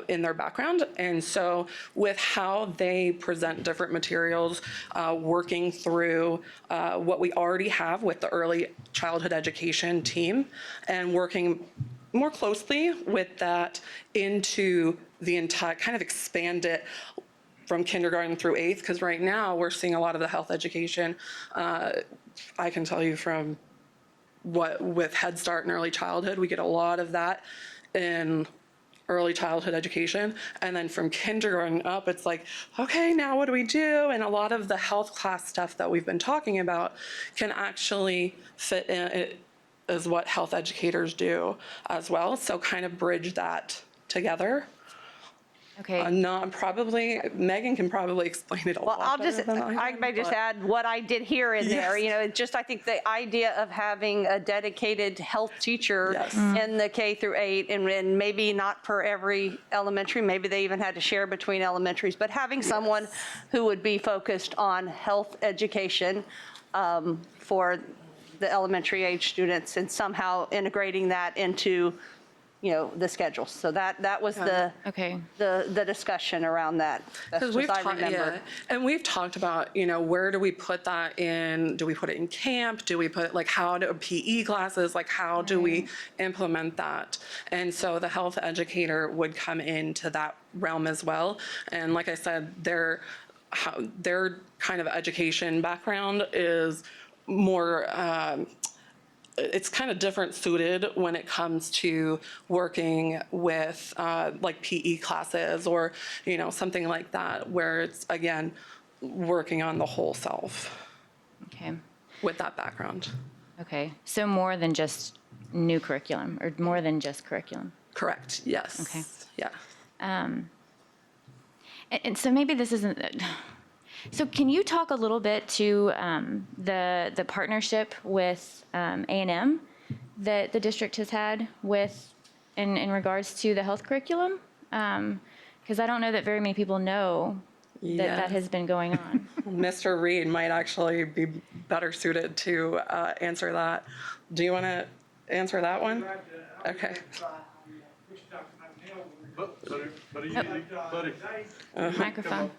in their background. And so with how they present different materials, working through what we already have with the early childhood education team and working more closely with that into the entire, kind of expand it from kindergarten through 8th, because right now we're seeing a lot of the health education. I can tell you from with Head Start and early childhood, we get a lot of that in early childhood education. And then from kindergarten up, it's like, okay, now what do we do? And a lot of the health class stuff that we've been talking about can actually fit in it is what health educators do as well. So kind of bridge that together. Okay. Megan can probably explain it a lot better than I can, might just add what I did here and there. You know, I think the idea of having a dedicated health teacher in the K through 8, and maybe not per every elementary, maybe they even had to share between elementaries, but having someone who would be focused on health education for the elementary age students and somehow integrating that into the schedule. So that was the discussion around that. That's what I remember. And we've talked about, where do we put that in? Do we put it in camp? Do we put it PE classes? How do we implement that? And so the health educator would come into that realm as well. And like I said, their kind of education background is more it's kind of different suited when it comes to working with like PE classes or, you know, something like that, where it's, again, working on the whole self Okay. with that background. Okay. So more than just new curriculum or more than just curriculum. Correct, yes. Okay. Yeah. And so maybe this isn't. So can you talk a little bit to the partnership with A&M that the district has had with in regards to the health curriculum? Because I don't know that very many people know that that has been going on. Mr. Reed might actually be better suited to answer that. Do you want to answer that one? Okay. Microphone.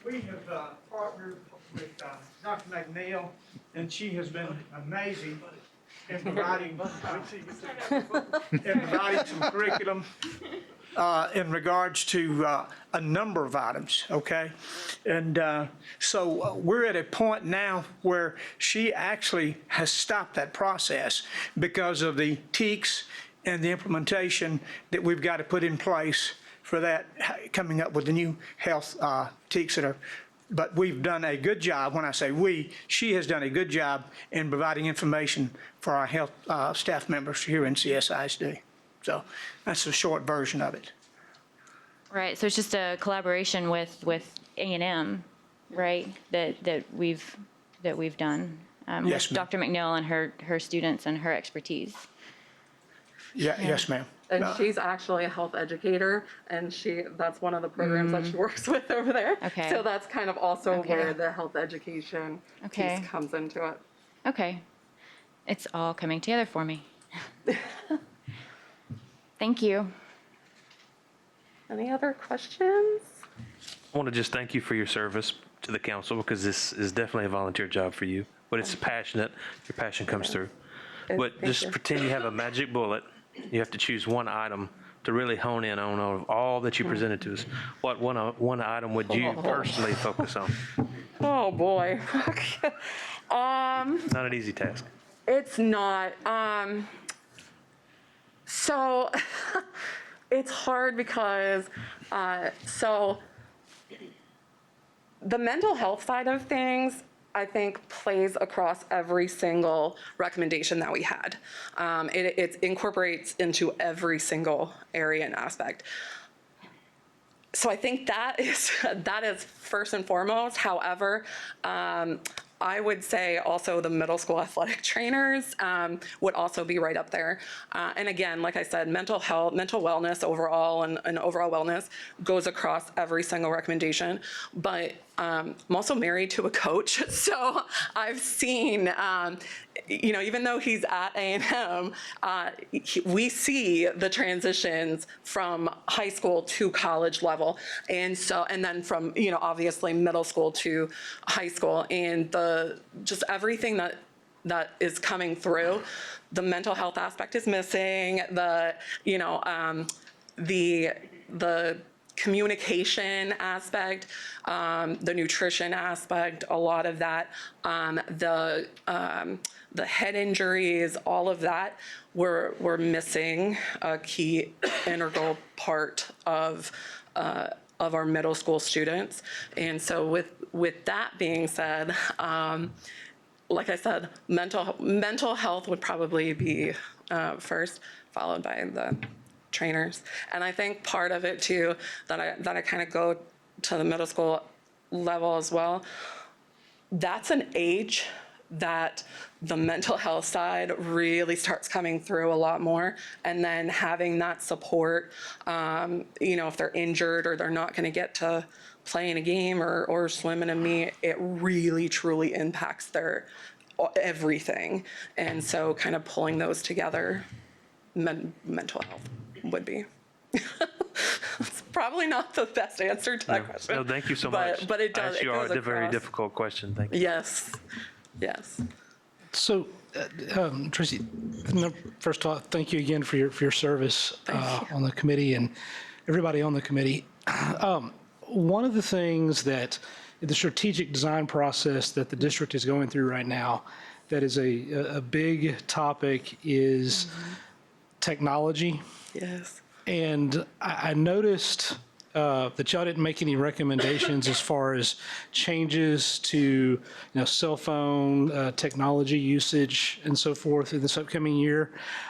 We have partnered with Dr. McNeil, and she has been amazing in providing some curriculum in regards to a number of items, okay? And so we're at a point now where she actually has stopped that process because of the TEKS and the implementation that we've got to put in place for that, coming up with the new health TEKS that are, but we've done a good job. When I say we, she has done a good job in providing information for our health staff members here in CSISD. So that's the short version of it. Right. So it's just a collaboration with A&M, right? That we've done Yes, with ma'am. Dr. McNeil and her students and her expertise. Yeah. Yes, ma'am. And she's actually a health educator, and that's one of the programs that she works with over there. Okay. So that's kind of also Okay. where the health education Okay. piece comes into it. Okay. It's all coming together for me. Thank you. Any other questions? I want to just thank you for your service to the council, because this is definitely a volunteer job for you, but it's passionate. Your passion comes through. But Thank just you. pretend you have a magic bullet. You have to choose one item to really hone in on all that you presented to us. What one item would you personally focus on? Oh, boy. Not an easy task. It's not. So it's hard because, so the mental health side of things, I think, plays across every single recommendation that we had. It incorporates into every single area and aspect. So I think that is first and foremost. However, I would say also the middle school athletic trainers would also be right up there. And again, like I said, mental health, mental wellness overall, and overall wellness goes across every single recommendation. But I'm also married to a coach, so I've seen, you know, even though he's at A&M, we see the transitions from high school to college level, and then from, you know, obviously middle school to high school, and just everything that is coming through. The mental health aspect is missing. The communication aspect, the nutrition aspect, a lot of that, the head injuries, all of that, we're missing a key integral part of our middle school students. And so with that being said, like I said, mental health would probably be first, followed by the trainers. And I think part of it too, that I kind of go to the middle school level as well, that's an age that the mental health side really starts coming through a lot more. And then having that support, you know, if they're injured or they're not going to get to play in a game or swim in a meet, it really truly impacts their everything. And so kind of pulling those together, mental health would be. It's probably not the best answer to that question. No, thank you so much. But it does. I asked you a very difficult question. Thank you. Yes. Yes. So, Tracy, first of all, thank you again for your service on the committee and everybody on the committee. One of the things that the strategic design process that the district is going through right now, that is a big topic is technology. Yes. And I noticed that y'all didn't make any recommendations as far as changes to, cell phone technology usage and so forth in this upcoming year.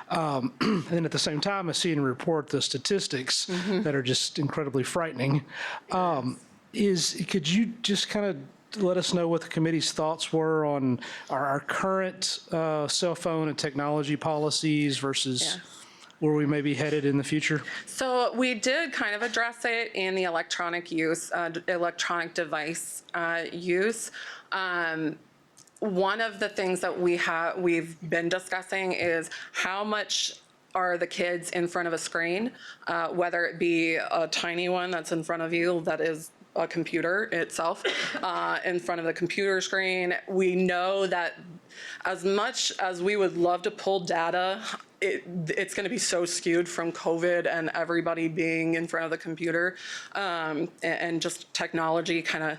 And then at the same time, I see in the report the statistics that are just incredibly frightening. Could you just kind of let us know what the committee's thoughts were on our current cell phone and technology policies versus where we may be headed in the future? So we did kind of address it in the electronic device use. One of the things that we've been discussing is how much are the kids in front of a screen, whether it be a tiny one that's in front of you that is a computer itself, in front of the computer screen. We know that as much as we would love to pull data, it's going to be so skewed from COVID and everybody being in front of the computer, and just technology kind of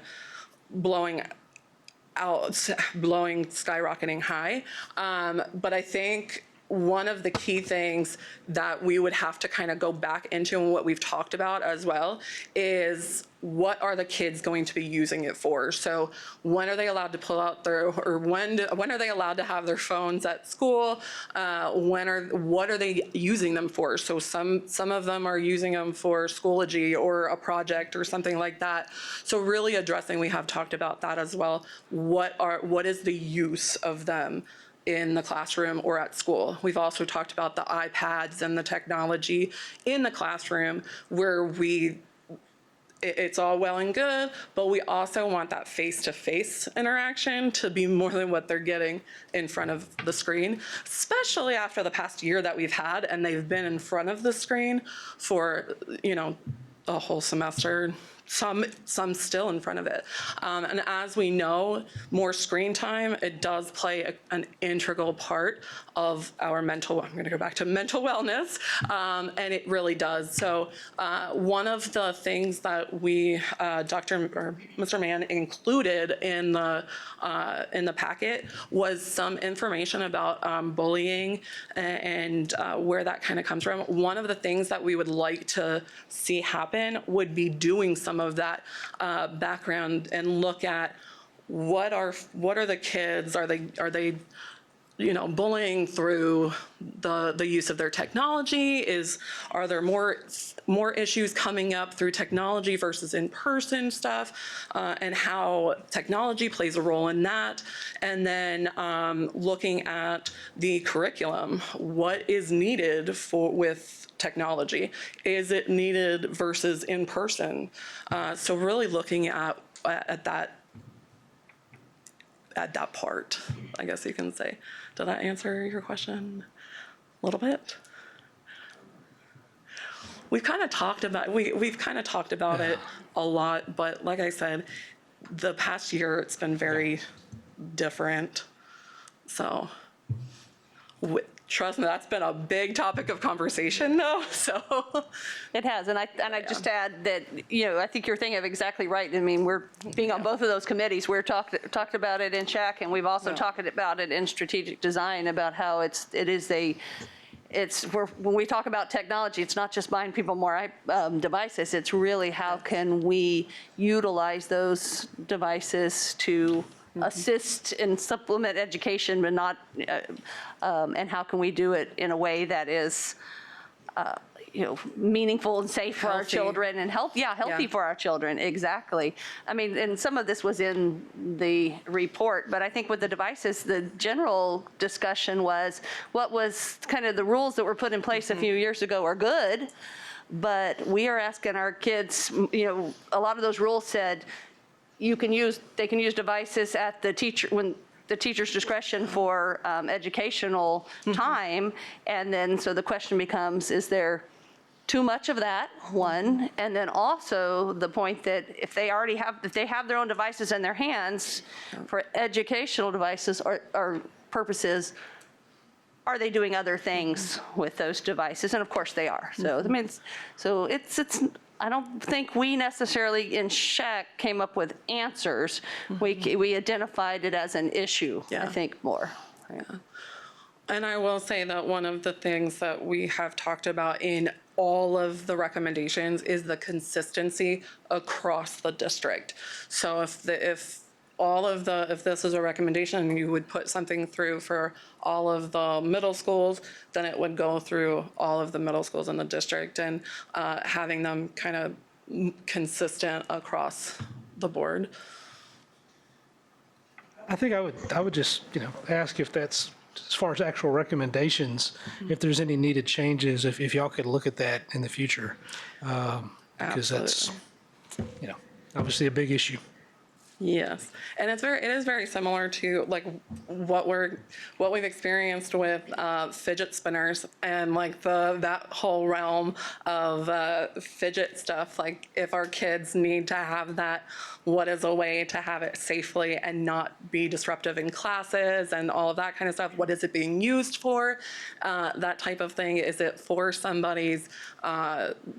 skyrocketing high. But I think one of the key things that we would have to kind of go back into, and what we've talked about as well, is what are the kids going to be using it for? So when are they allowed to pull out when are they allowed to have their phones at school? What are they using them for? So some of them are using them for Schoology or a project or something like that. So really addressing, we have talked about that as well. What is the use of them in the classroom or at school? We've also talked about the iPads and the technology in the classroom, where it's all well and good, but we also want that face-to-face interaction to be more than what they're getting in front of the screen, especially after the past year that we've had, and they've been in front of the screen for, a whole semester, some still in front of it. And as we know, more screen time, it does play an integral part of our I'm going to go back to mental wellness, and it really does. So one of the things that Mr. Mann included in the packet was some information about bullying and where that kind of comes from. One of the things that we would like to see happen would be doing some of that background and look at what are the kids, are they bullying through the use of their technology? Are there more issues coming up through technology versus in-person stuff, and how technology plays a role in that? And then looking at the curriculum, what is needed with technology? Is it needed versus in person? So really looking at that part, I guess you can say. Did that answer your question a little bit? We've kind of talked about it a lot, but like I said, the past year it's been very different. So trust me, that's been a big topic of conversation, though. So it has, and I just add that I think you're thinking of exactly right. I mean, we're being on both of those committees. We're talked about it in CHAC, and we've also talked about it in strategic design, about how when we talk about technology, it's not just buying people more devices. It's really how can we utilize those devices to assist and supplement education, but not, and how can we do it in a way that is, meaningful and safe for our children and healthy for our children. Exactly. I mean, and some of this was in the report, but I think with the devices, the general discussion was what was kind of the rules that were put in place a few years ago are good, but we are asking our kids, a lot of those rules said, they can use devices at the teacher's discretion for educational time, and then so the question becomes: is there too much of that? One, and then also the point that if they have their own devices in their hands for educational devices or purposes, are they doing other things with those devices? And of course they are. So I mean, so it's I don't think we necessarily in SHAC came up with answers. We identified it as an issue, I think, more. And I will say that one of the things that we have talked about in all of the recommendations is the consistency across the district. So if this is a recommendation, you would put something through for all of the middle schools, then it would go through all of the middle schools in the district, and having them kind of consistent across the board. I think I would just, ask if that's, as far as actual recommendations, if there's any needed changes, if y'all could look at that in the future. Because that's, obviously a big issue. Yes, and it is very similar to like what we've experienced with fidget spinners and like that whole realm of fidget stuff. Like if our kids need to have that, what is a way to have it safely and not be disruptive in classes and all of that kind of stuff? What is it being used for? That type of thing. Is it for somebody's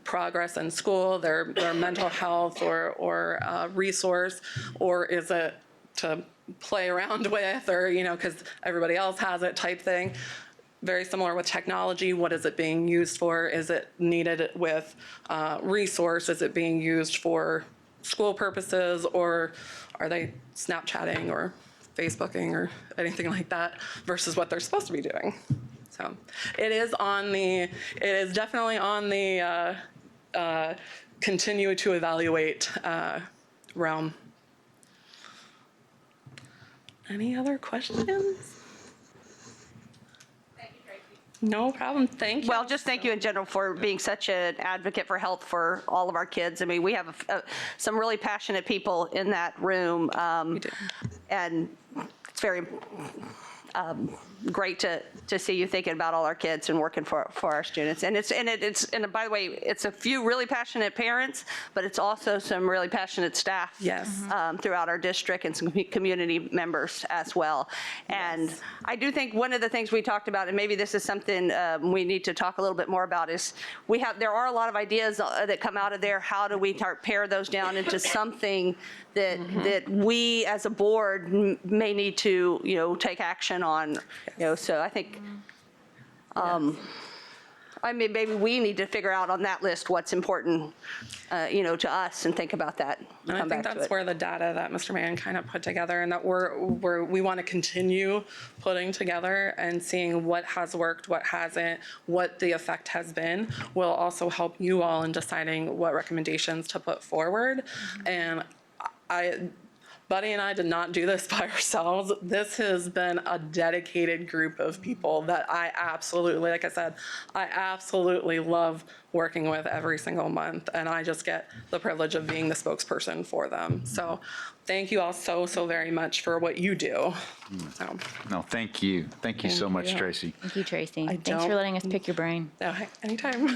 progress in school, their mental health or resource? Or is it to play around with, or, because everybody else has it type thing? Very similar with technology. What is it being used for? Is it needed with resource? Is it being used for school purposes, or are they Snapchatting or Facebooking or anything like that versus what they're supposed to be doing? So it is definitely on the continue to evaluate realm. Any other questions? Thank you, Tracy. No problem. Thank you. Well, just thank you in general for being such an advocate for health for all of our kids. I mean, we have some really passionate people in that room, and it's very great to see you thinking about all our kids and working for our students. And by the way, it's a few really passionate parents, but it's also some really passionate staff. Yes. Throughout our district and some community members as well. And I do think one of the things we talked about, and maybe this is something we need to talk a little bit more about, is there are a lot of ideas that come out of there. How do we pare those down into something that we as a board may need to take action on? So I think maybe we need to figure out on that list what's important to us and think about that. And I think that's where the data that Mr. Mann kind of put together, and that we want to continue putting together and seeing what has worked, what hasn't, what the effect has been, will also help you all in deciding what recommendations to put forward. And Buddy and I did not do this by ourselves. This has been a dedicated group of people that I absolutely, like I said, I absolutely love working with every single month. And I just get the privilege of being the spokesperson for them. So thank you all so very much for what you do. So. No, thank you. Thank you so much, Tracy. Thank you, Tracy. Thanks for letting us pick your brain. Oh, anytime.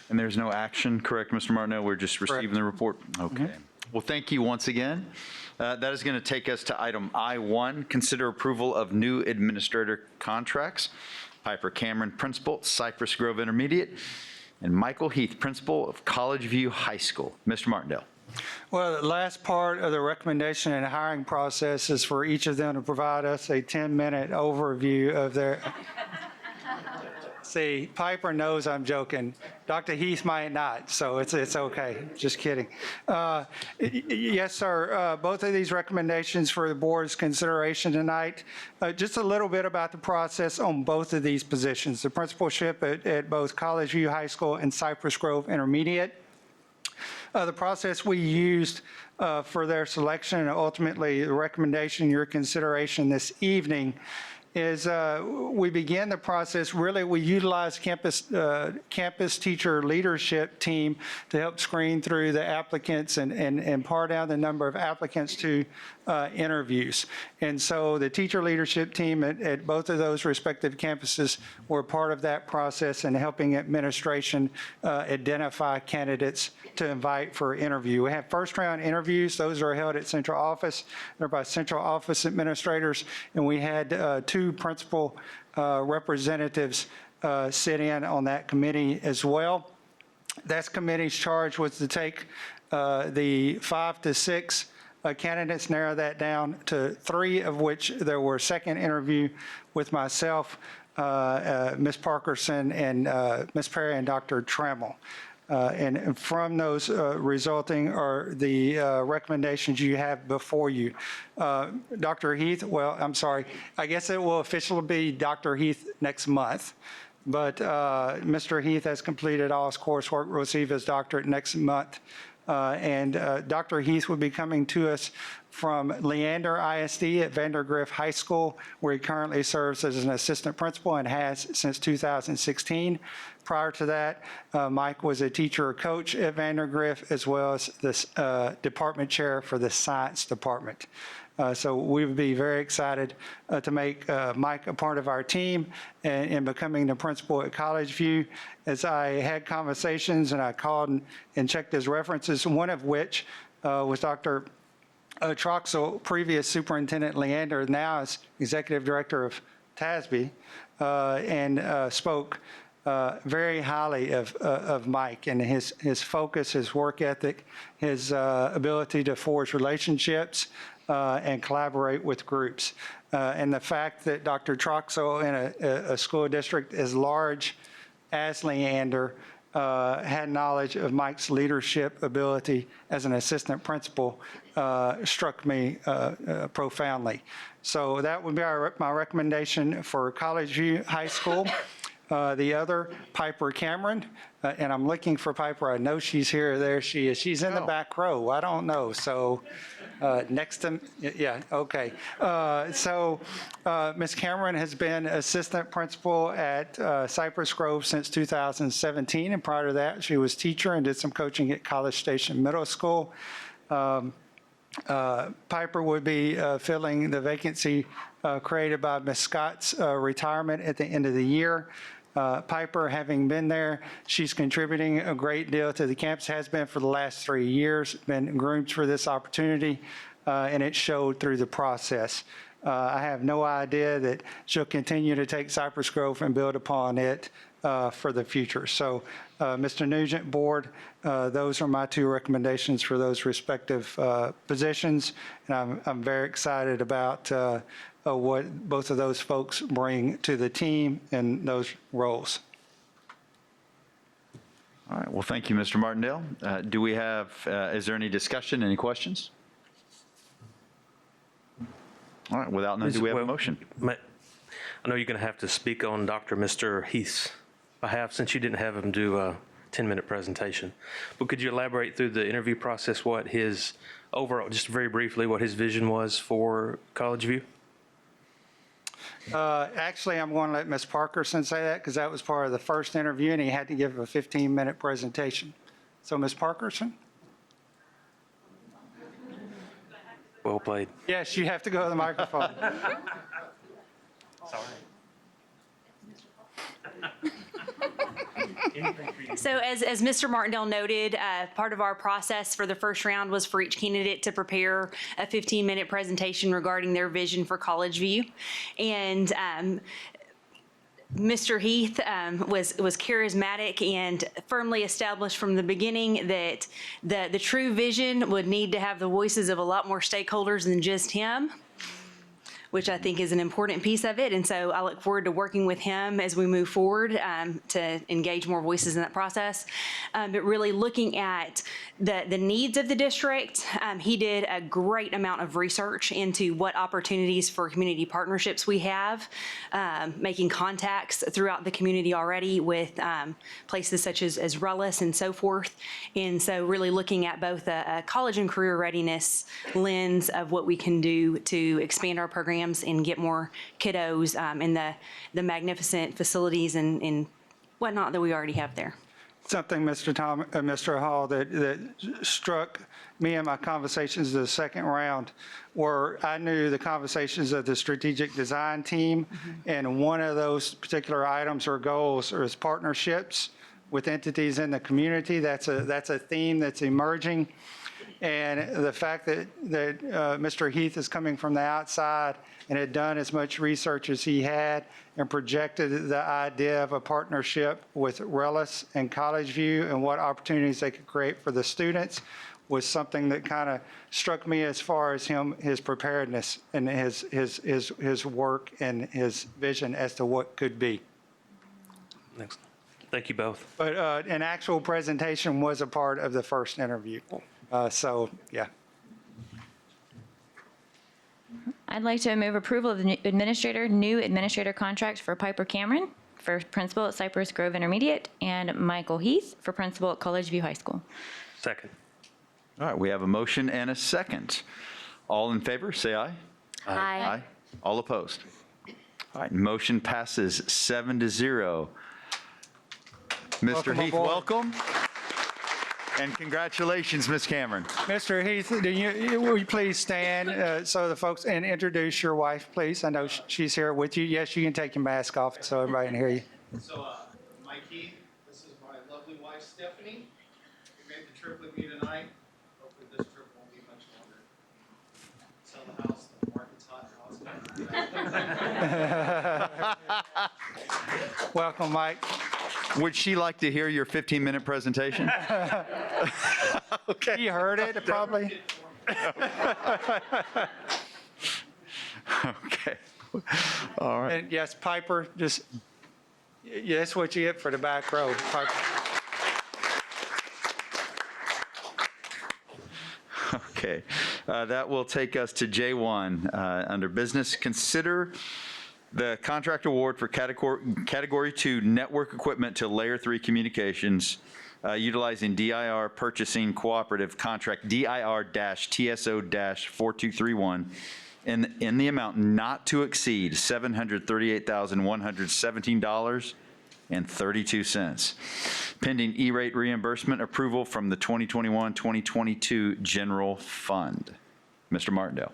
And there's no action, correct, Mr. Martineau? We're just receiving the report? Okay. Well, thank you once again. That is going to take us to item I1, consider approval of new administrator contracts. Piper Cameron, Principal, Cypress Grove Intermediate, and Michael Heath, Principal of College View High School. Mr. Martindale. Well, the last part of the recommendation and hiring process is for each of them to provide us a 10-minute overview of their... See, Piper knows I'm joking. Dr. Heath might not, so it's okay. Just kidding. Yes, sir. Both of these recommendations for the board's consideration tonight. Just a little bit about the process on both of these positions. The principalship at both College View High School and Cypress Grove Intermediate. The process we used for their selection and ultimately the recommendation, your consideration this evening, is we began the process, really we utilized campus teacher leadership team to help screen through the applicants and par down the number of applicants to interviews. And so the teacher leadership team at both of those respective campuses were part of that process and helping administration identify candidates to invite for interview. We have first round interviews. Those are held at central office. They're by central office administrators. And we had two principal representatives sit in on that committee as well. That committee's charge was to take the 5 to 6 candidates, narrow that down to 3, of which there were second interview with myself, Ms. Parkerson, and Ms. Perry and Dr. Trammell. And from those resulting are the recommendations you have before you. Dr. Heath, well, I'm sorry, I guess it will officially be Dr. Heath next month. But Mr. Heath has completed all his coursework, will receive his doctorate next month. And Dr. Heath will be coming to us from Leander ISD at Vandergrift High School, where he currently serves as an assistant principal and has since 2016. Prior to that, Mike was a teacher or coach at Vandergrift, as well as the department chair for the science department. So we would be very excited to make Mike a part of our team and becoming the principal at College View. As I had conversations and I called and checked his references, one of which was Dr. Troxel, previous Superintendent Leander, now is Executive Director of TASB, and spoke very highly of Mike and his focus, his work ethic, his ability to forge relationships, and collaborate with groups. And the fact that Dr. Troxel in a school district as large as Leander had knowledge of Mike's leadership ability as an assistant principal struck me profoundly. So that would be my recommendation for College View High School. The other, Piper Cameron, and I'm looking for Piper. I know she's here. There she is. She's in the back row. I don't know. So next to, yeah, okay. So Ms. Cameron has been assistant principal at Cypress Grove since 2017, and prior to that, she was teacher and did some coaching at College Station Middle School. Piper would be filling the vacancy created by Ms. Scott's retirement at the end of the year. Piper, having been there, she's contributing a great deal to the campus, has been for the last 3 years, been groomed for this opportunity, and it showed through the process. I have no idea that she'll continue to take Cypress Grove and build upon it for the future. So, Mr. Nugent, Board, those are my 2 recommendations for those respective positions, and I'm very excited about what both of those folks bring to the team in those roles. All right, well, thank you, Mr. Martindale. Do we have, is there any discussion, any questions? All right, without none, do we have a motion? I know you're going to have to speak on Mr. Heath's behalf since you didn't have him do a 10-minute presentation. But could you elaborate through the interview process what his overall, just very briefly, what his vision was for College View? Actually, I'm going to let Ms. Parkerson say that because that was part of the first interview and he had to give a 15-minute presentation. So Ms. Parkerson? Well played. Yes, you have to go to the microphone. Sorry. So as Mr. Martindale noted, part of our process for the first round was for each candidate to prepare a 15-minute presentation regarding their vision for College View. And Mr. Heath was charismatic and firmly established from the beginning that the true vision would need to have the voices of a lot more stakeholders than just him, which I think is an important piece of it. And so I look forward to working with him as we move forward to engage more voices in that process. But really looking at the needs of the district, he did a great amount of research into what opportunities for community partnerships we have, making contacts throughout the community already with places such as Rellis and so forth. And so really looking at both a college and career readiness lens of what we can do to expand our programs and get more kiddos in the magnificent facilities and whatnot that we already have there. Something, Mr. Hall, that struck me in my conversations the second round were I knew the conversations of the strategic design team, and one of those particular items or goals is partnerships with entities in the community. That's a theme that's emerging. And the fact that Mr. Heath is coming from the outside and had done as much research as he had and projected the idea of a partnership with Relish and College View and what opportunities they could create for the students was something that kind of struck me as far as his preparedness and his work and his vision as to what could be. Excellent. Thank you both. But an actual presentation was a part of the first interview. So, yeah. I'd like to move approval of the new administrator contract for Piper Cameron for principal at Cypress Grove Intermediate and Michael Heath for principal at College View High School. Second. All right, we have a motion and a second. All in favor, say aye. Aye. All opposed? All right, motion passes 7-0. Mr. Welcome Heath, aboard. welcome. And congratulations, Ms. Cameron. Mr. Heath, will you please stand so the folks, and introduce your wife, please? I know she's here with you. Yes, you can take your mask off so everybody can hear you. So, Mike Heath, this is my lovely wife, Stephanie. We made the trip with me tonight. Hopefully this trip won't be much longer. Sell the house, the market's hot. Welcome, Mike. Would she like to hear your 15-minute presentation? Okay. You heard it, probably. Okay. All right. And yes, Piper, yeah, that's what you get for the back row, Piper. Okay. That will take us to J1 under business. Consider the contract award for Category 2 network equipment to Layer 3 Communications utilizing DIR Purchasing Cooperative Contract DIR-TSO-4231 in the amount not to exceed $738,117.32, pending E-rate reimbursement approval from the 2021-2022 General Fund. Mr. Martindale.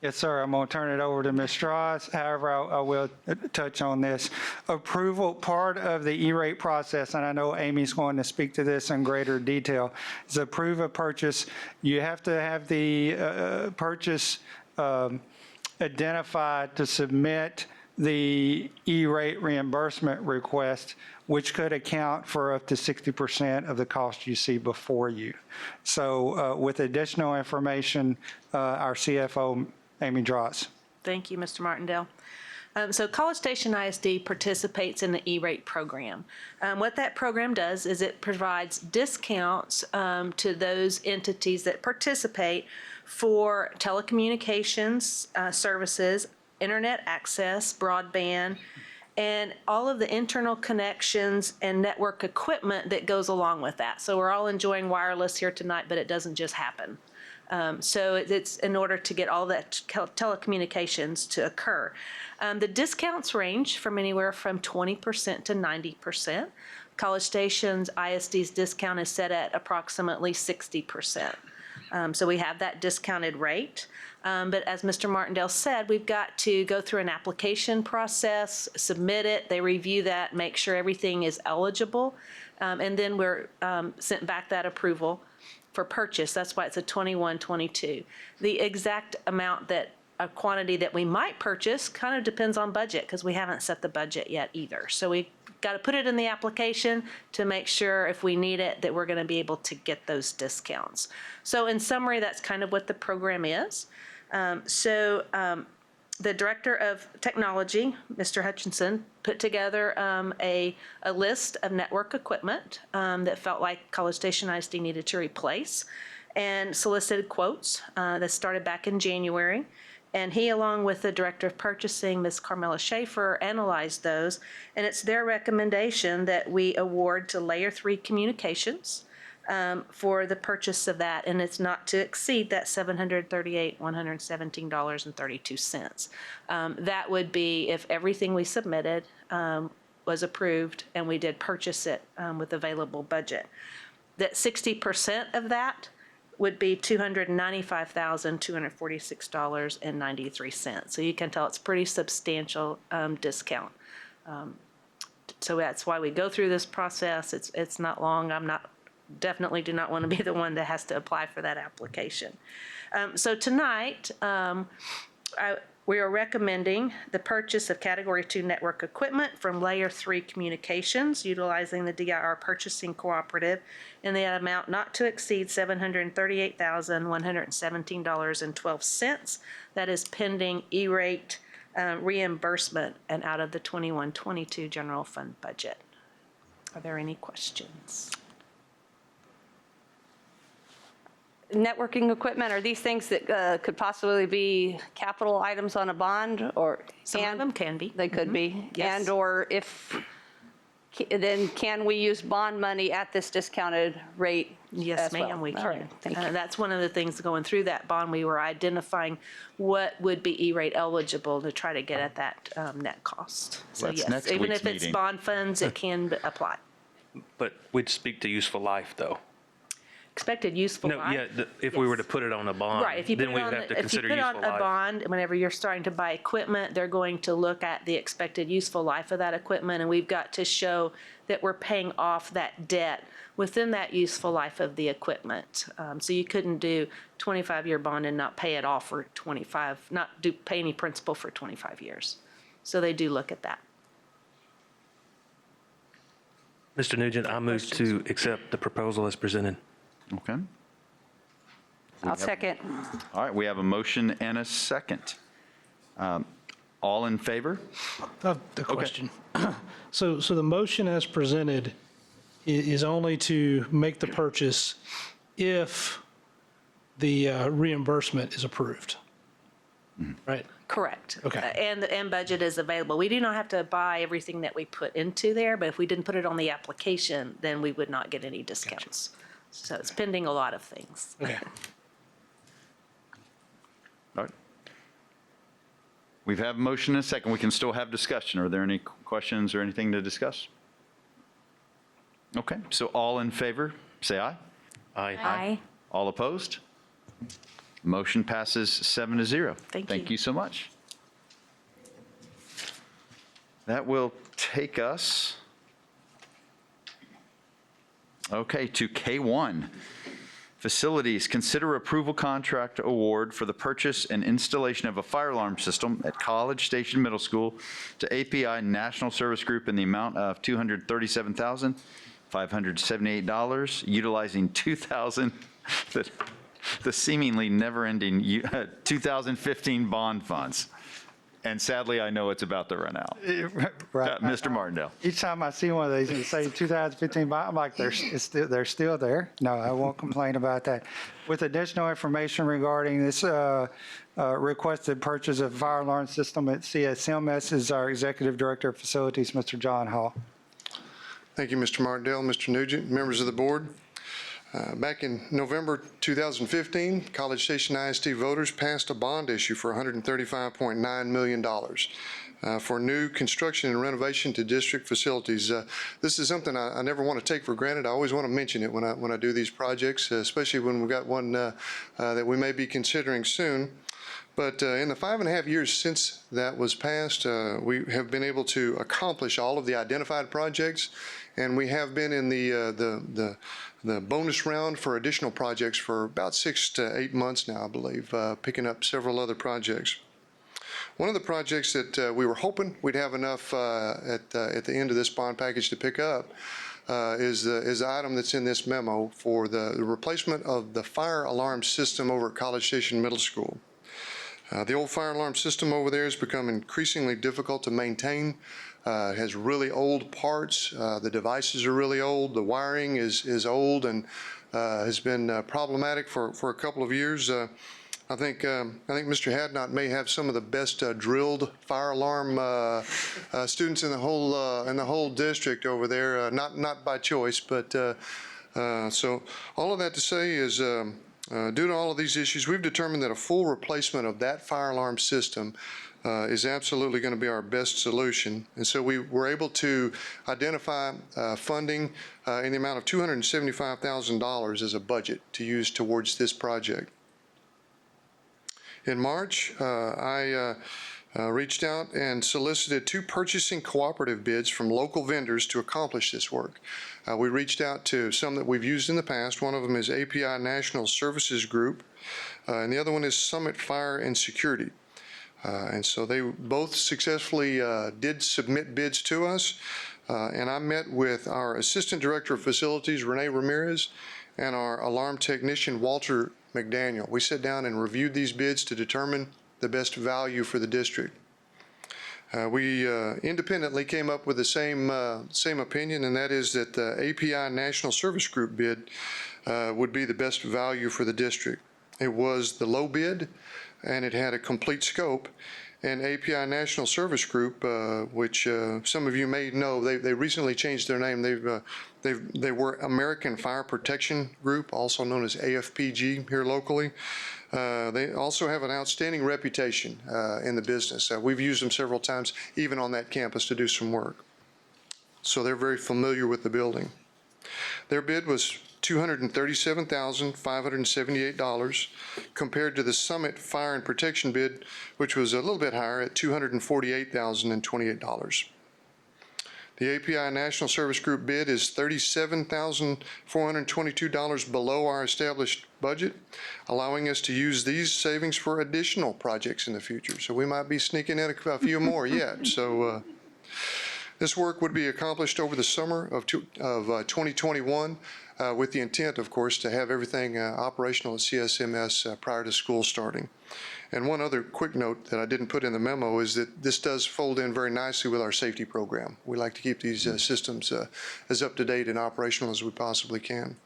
Yes, sir. I'm going to turn it over to Ms. Strauss. However, I will touch on this. Approval, part of the E-rate process, and I know Amy's going to speak to this in greater detail, is approve a purchase. You have to have the purchase identified to submit the E-rate reimbursement request, which could account for up to 60% of the cost you see before you. So with additional information, our CFO, Amy Drotz. Thank you, Mr. Martindale. So College Station ISD participates in the E-rate program. What that program does is it provides discounts to those entities that participate for telecommunications services, internet access, broadband, and all of the internal connections and network equipment that goes along with that. So we're all enjoying wireless here tonight, but it doesn't just happen. So it's in order to get all that telecommunications to occur. The discounts range from anywhere from 20% to 90%. College Station's ISD's discount is set at approximately 60%. So we have that discounted rate. But as Mr. Martindale said, we've got to go through an application process, submit it, they review that, make sure everything is eligible, and then we're sent back that approval for purchase. That's why it's a 21-22. The exact amount a quantity that we might purchase kind of depends on budget because we haven't set the budget yet either. So we've got to put it in the application to make sure if we need it that we're going to be able to get those discounts. So in summary, that's kind of what the program is. The Director of Technology, Mr. Hutchinson, put together a list of network equipment that felt like College Station ISD needed to replace and solicited quotes that started back in January. And he, along with the Director of Purchasing, Ms. Carmela Schaefer, analyzed those. And it's their recommendation that we award to Layer 3 Communications for the purchase of that, and it's not to exceed that $738,117.32. That would be if everything we submitted was approved and we did purchase it with available budget. That 60% of that would be $295,246.93. So you can tell it's pretty substantial discount. So that's why we go through this process. It's not long. I'm not definitely do not want to be the one that has to apply for that application. So tonight, we are recommending the purchase of Category 2 network equipment from Layer 3 Communications, utilizing the DIR Purchasing Cooperative in the amount not to exceed $738,117.12. That is pending E-rate reimbursement and out of the 21-22 general fund budget. Are there any questions? Networking equipment, are these things that could possibly be capital items on a bond, or? Some of them can be. They could be. Yes. And or if, then can we use bond money at this discounted rate? Yes, as well? ma'am, we All right, can. thank you. That's one of the things going through that bond. We were identifying what would be E-rate eligible to try to get at that net cost. So That's yes, next even week's if it's meeting. bond funds, it can apply. But we'd speak to useful life, though. Expected useful No, life. yeah, if we were to put it on a bond, Right, if you put then it we on, would have to if you consider put useful on a life. bond, whenever you're starting to buy equipment, they're going to look at the expected useful life of that equipment, and we've got to show that we're paying off that debt within that useful life of the equipment. So you couldn't do 25-year bond and not pay it off for 25, pay any principal for 25 years. So they do look at that. Mr. Nugent, I move to accept the proposal as presented. Okay. I'll second. All right, we have a motion and a second. All in favor? The question. So the motion as presented is only to make the purchase if the reimbursement is approved, right? Correct. Okay. And budget is available. We do not have to buy everything that we put into there, but if we didn't put it on the application, then we would not get any discounts. So it's pending a lot of things. Okay. All right. We've had a motion and a second. We can still have discussion. Are there any questions or anything to discuss? Okay, so all in favor, say aye. Aye. Aye. All opposed? Motion passes 7-0. Thank Thank you. you so much. That will take us, okay, to K1. Facilities, consider approval contract award for the purchase and installation of a fire alarm system at College Station Middle School to API National Service Group in the amount of $237,578, utilizing the seemingly never-ending 2015 bond funds. And sadly, I know it's about to run out. Right. Mr. Martindale. Each time I see one of these and say 2015, I'm like, they're still there. No, I won't complain about that. With additional information regarding this requested purchase of fire alarm system at CSISD is our Executive Director of Facilities, Mr. John Hall. Thank you, Mr. Martindale, Mr. Nugent, members of the board. Back in November 2015, College Station ISD voters passed a bond issue for $135.9 million for new construction and renovation to district facilities. This is something I never want to take for granted. I always want to mention it when I do these projects, especially when we've got one that we may be considering soon. But in the 5.5 years since that was passed, we have been able to accomplish all of the identified projects, and we have been in the bonus round for additional projects for about 6 to 8 months now, I believe, picking up several other projects. One of the projects that we were hoping we'd have enough at the end of this bond package to pick up is the item that's in this memo for the replacement of the fire alarm system over at College Station Middle School. The old fire alarm system over there has become increasingly difficult to maintain. It has really old parts. The devices are really old. The wiring is old and has been problematic for a couple of years. I think Mr. Hadnot may have some of the best drilled fire alarm students in the whole district over there. Not by choice, but so all of that to say is. Due to all of these issues, we've determined that a full replacement of that fire alarm system is absolutely going to be our best solution. And so we were able to identify funding in the amount of $275,000 as a budget to use towards this project. In March, I reached out and solicited 2 purchasing cooperative bids from local vendors to accomplish this work. We reached out to some that we've used in the past. One of them is API National Services Group, and the other one is Summit Fire and Security. And so they both successfully did submit bids to us. And I met with our Assistant Director of Facilities, Renee Ramirez, and our alarm technician, Walter McDaniel. We sat down and reviewed these bids to determine the best value for the district. We independently came up with the same opinion, and that is that the API National Service Group bid would be the best value for the district. It was the low bid, and it had a complete scope. And API National Service Group, which some of you may know, they recently changed their name. They were American Fire Protection Group, also known as AFPG here locally. They also have an outstanding reputation in the business. We've used them several times, even on that campus, to do some work. So they're very familiar with the building. Their bid was $237,578 compared to the Summit Fire and Protection bid, which was a little bit higher at $248,028. The API National Service Group bid is $37,422 below our established budget, allowing us to use these savings for additional projects in the future. So we might be sneaking in a few more yet. So this work would be accomplished over the summer of 2021 with the intent, of course, to have everything operational at CSMS prior to school starting. And one other quick note that I didn't put in the memo is that this does fold in very nicely with our safety program. We like to keep these systems as up to date and operational as we possibly can.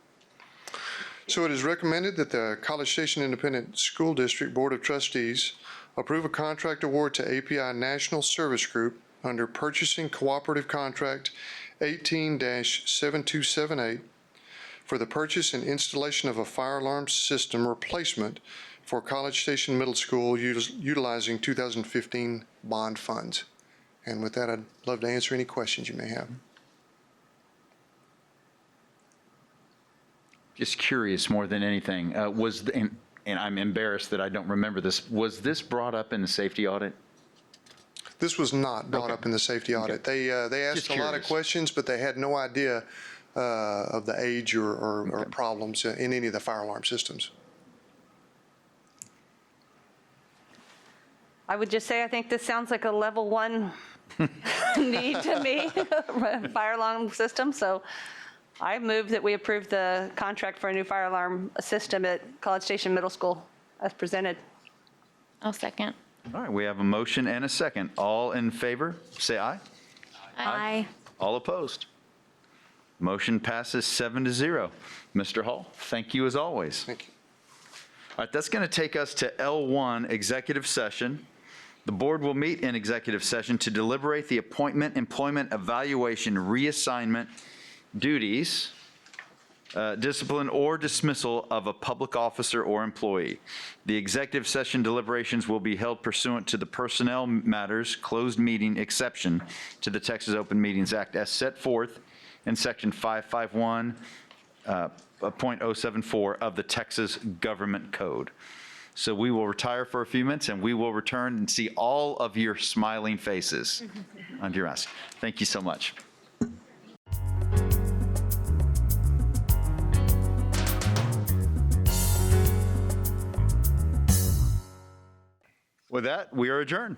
So it is recommended that the College Station Independent School District Board of Trustees approve a contract award to API National Service Group under Purchasing Cooperative Contract 18-7278 for the purchase and installation of a fire alarm system replacement for College Station Middle School utilizing 2015 bond funds. And with that, I'd love to answer any questions you may have. Just curious more than anything, and I'm embarrassed that I don't remember this, was this brought up in the safety audit? This was not brought up in the safety audit. They asked Just a lot of curious. questions, but they had no idea of the age or problems in any of the fire alarm systems. I would just say, I think this sounds like a level 1 need to me, fire alarm system. So I move that we approve the contract for a new fire alarm system at College Station Middle School as presented. I'll second. All right, we have a motion and a second. All in favor, say aye. Aye. All opposed? Motion passes 7-0. Mr. Hall, thank you as always. Thank you. All right, that's going to take us to L1, executive session. The board will meet in executive session to deliberate the appointment, employment, evaluation, reassignment, duties, discipline, or dismissal of a public officer or employee. The executive session deliberations will be held pursuant to the personnel matters closed meeting exception to the Texas Open Meetings Act as set forth in Section 551.074 of the Texas Government Code. So we will retire for a few minutes, and we will return and see all of your smiling faces under your mask. Thank you so much. With that, we are adjourned.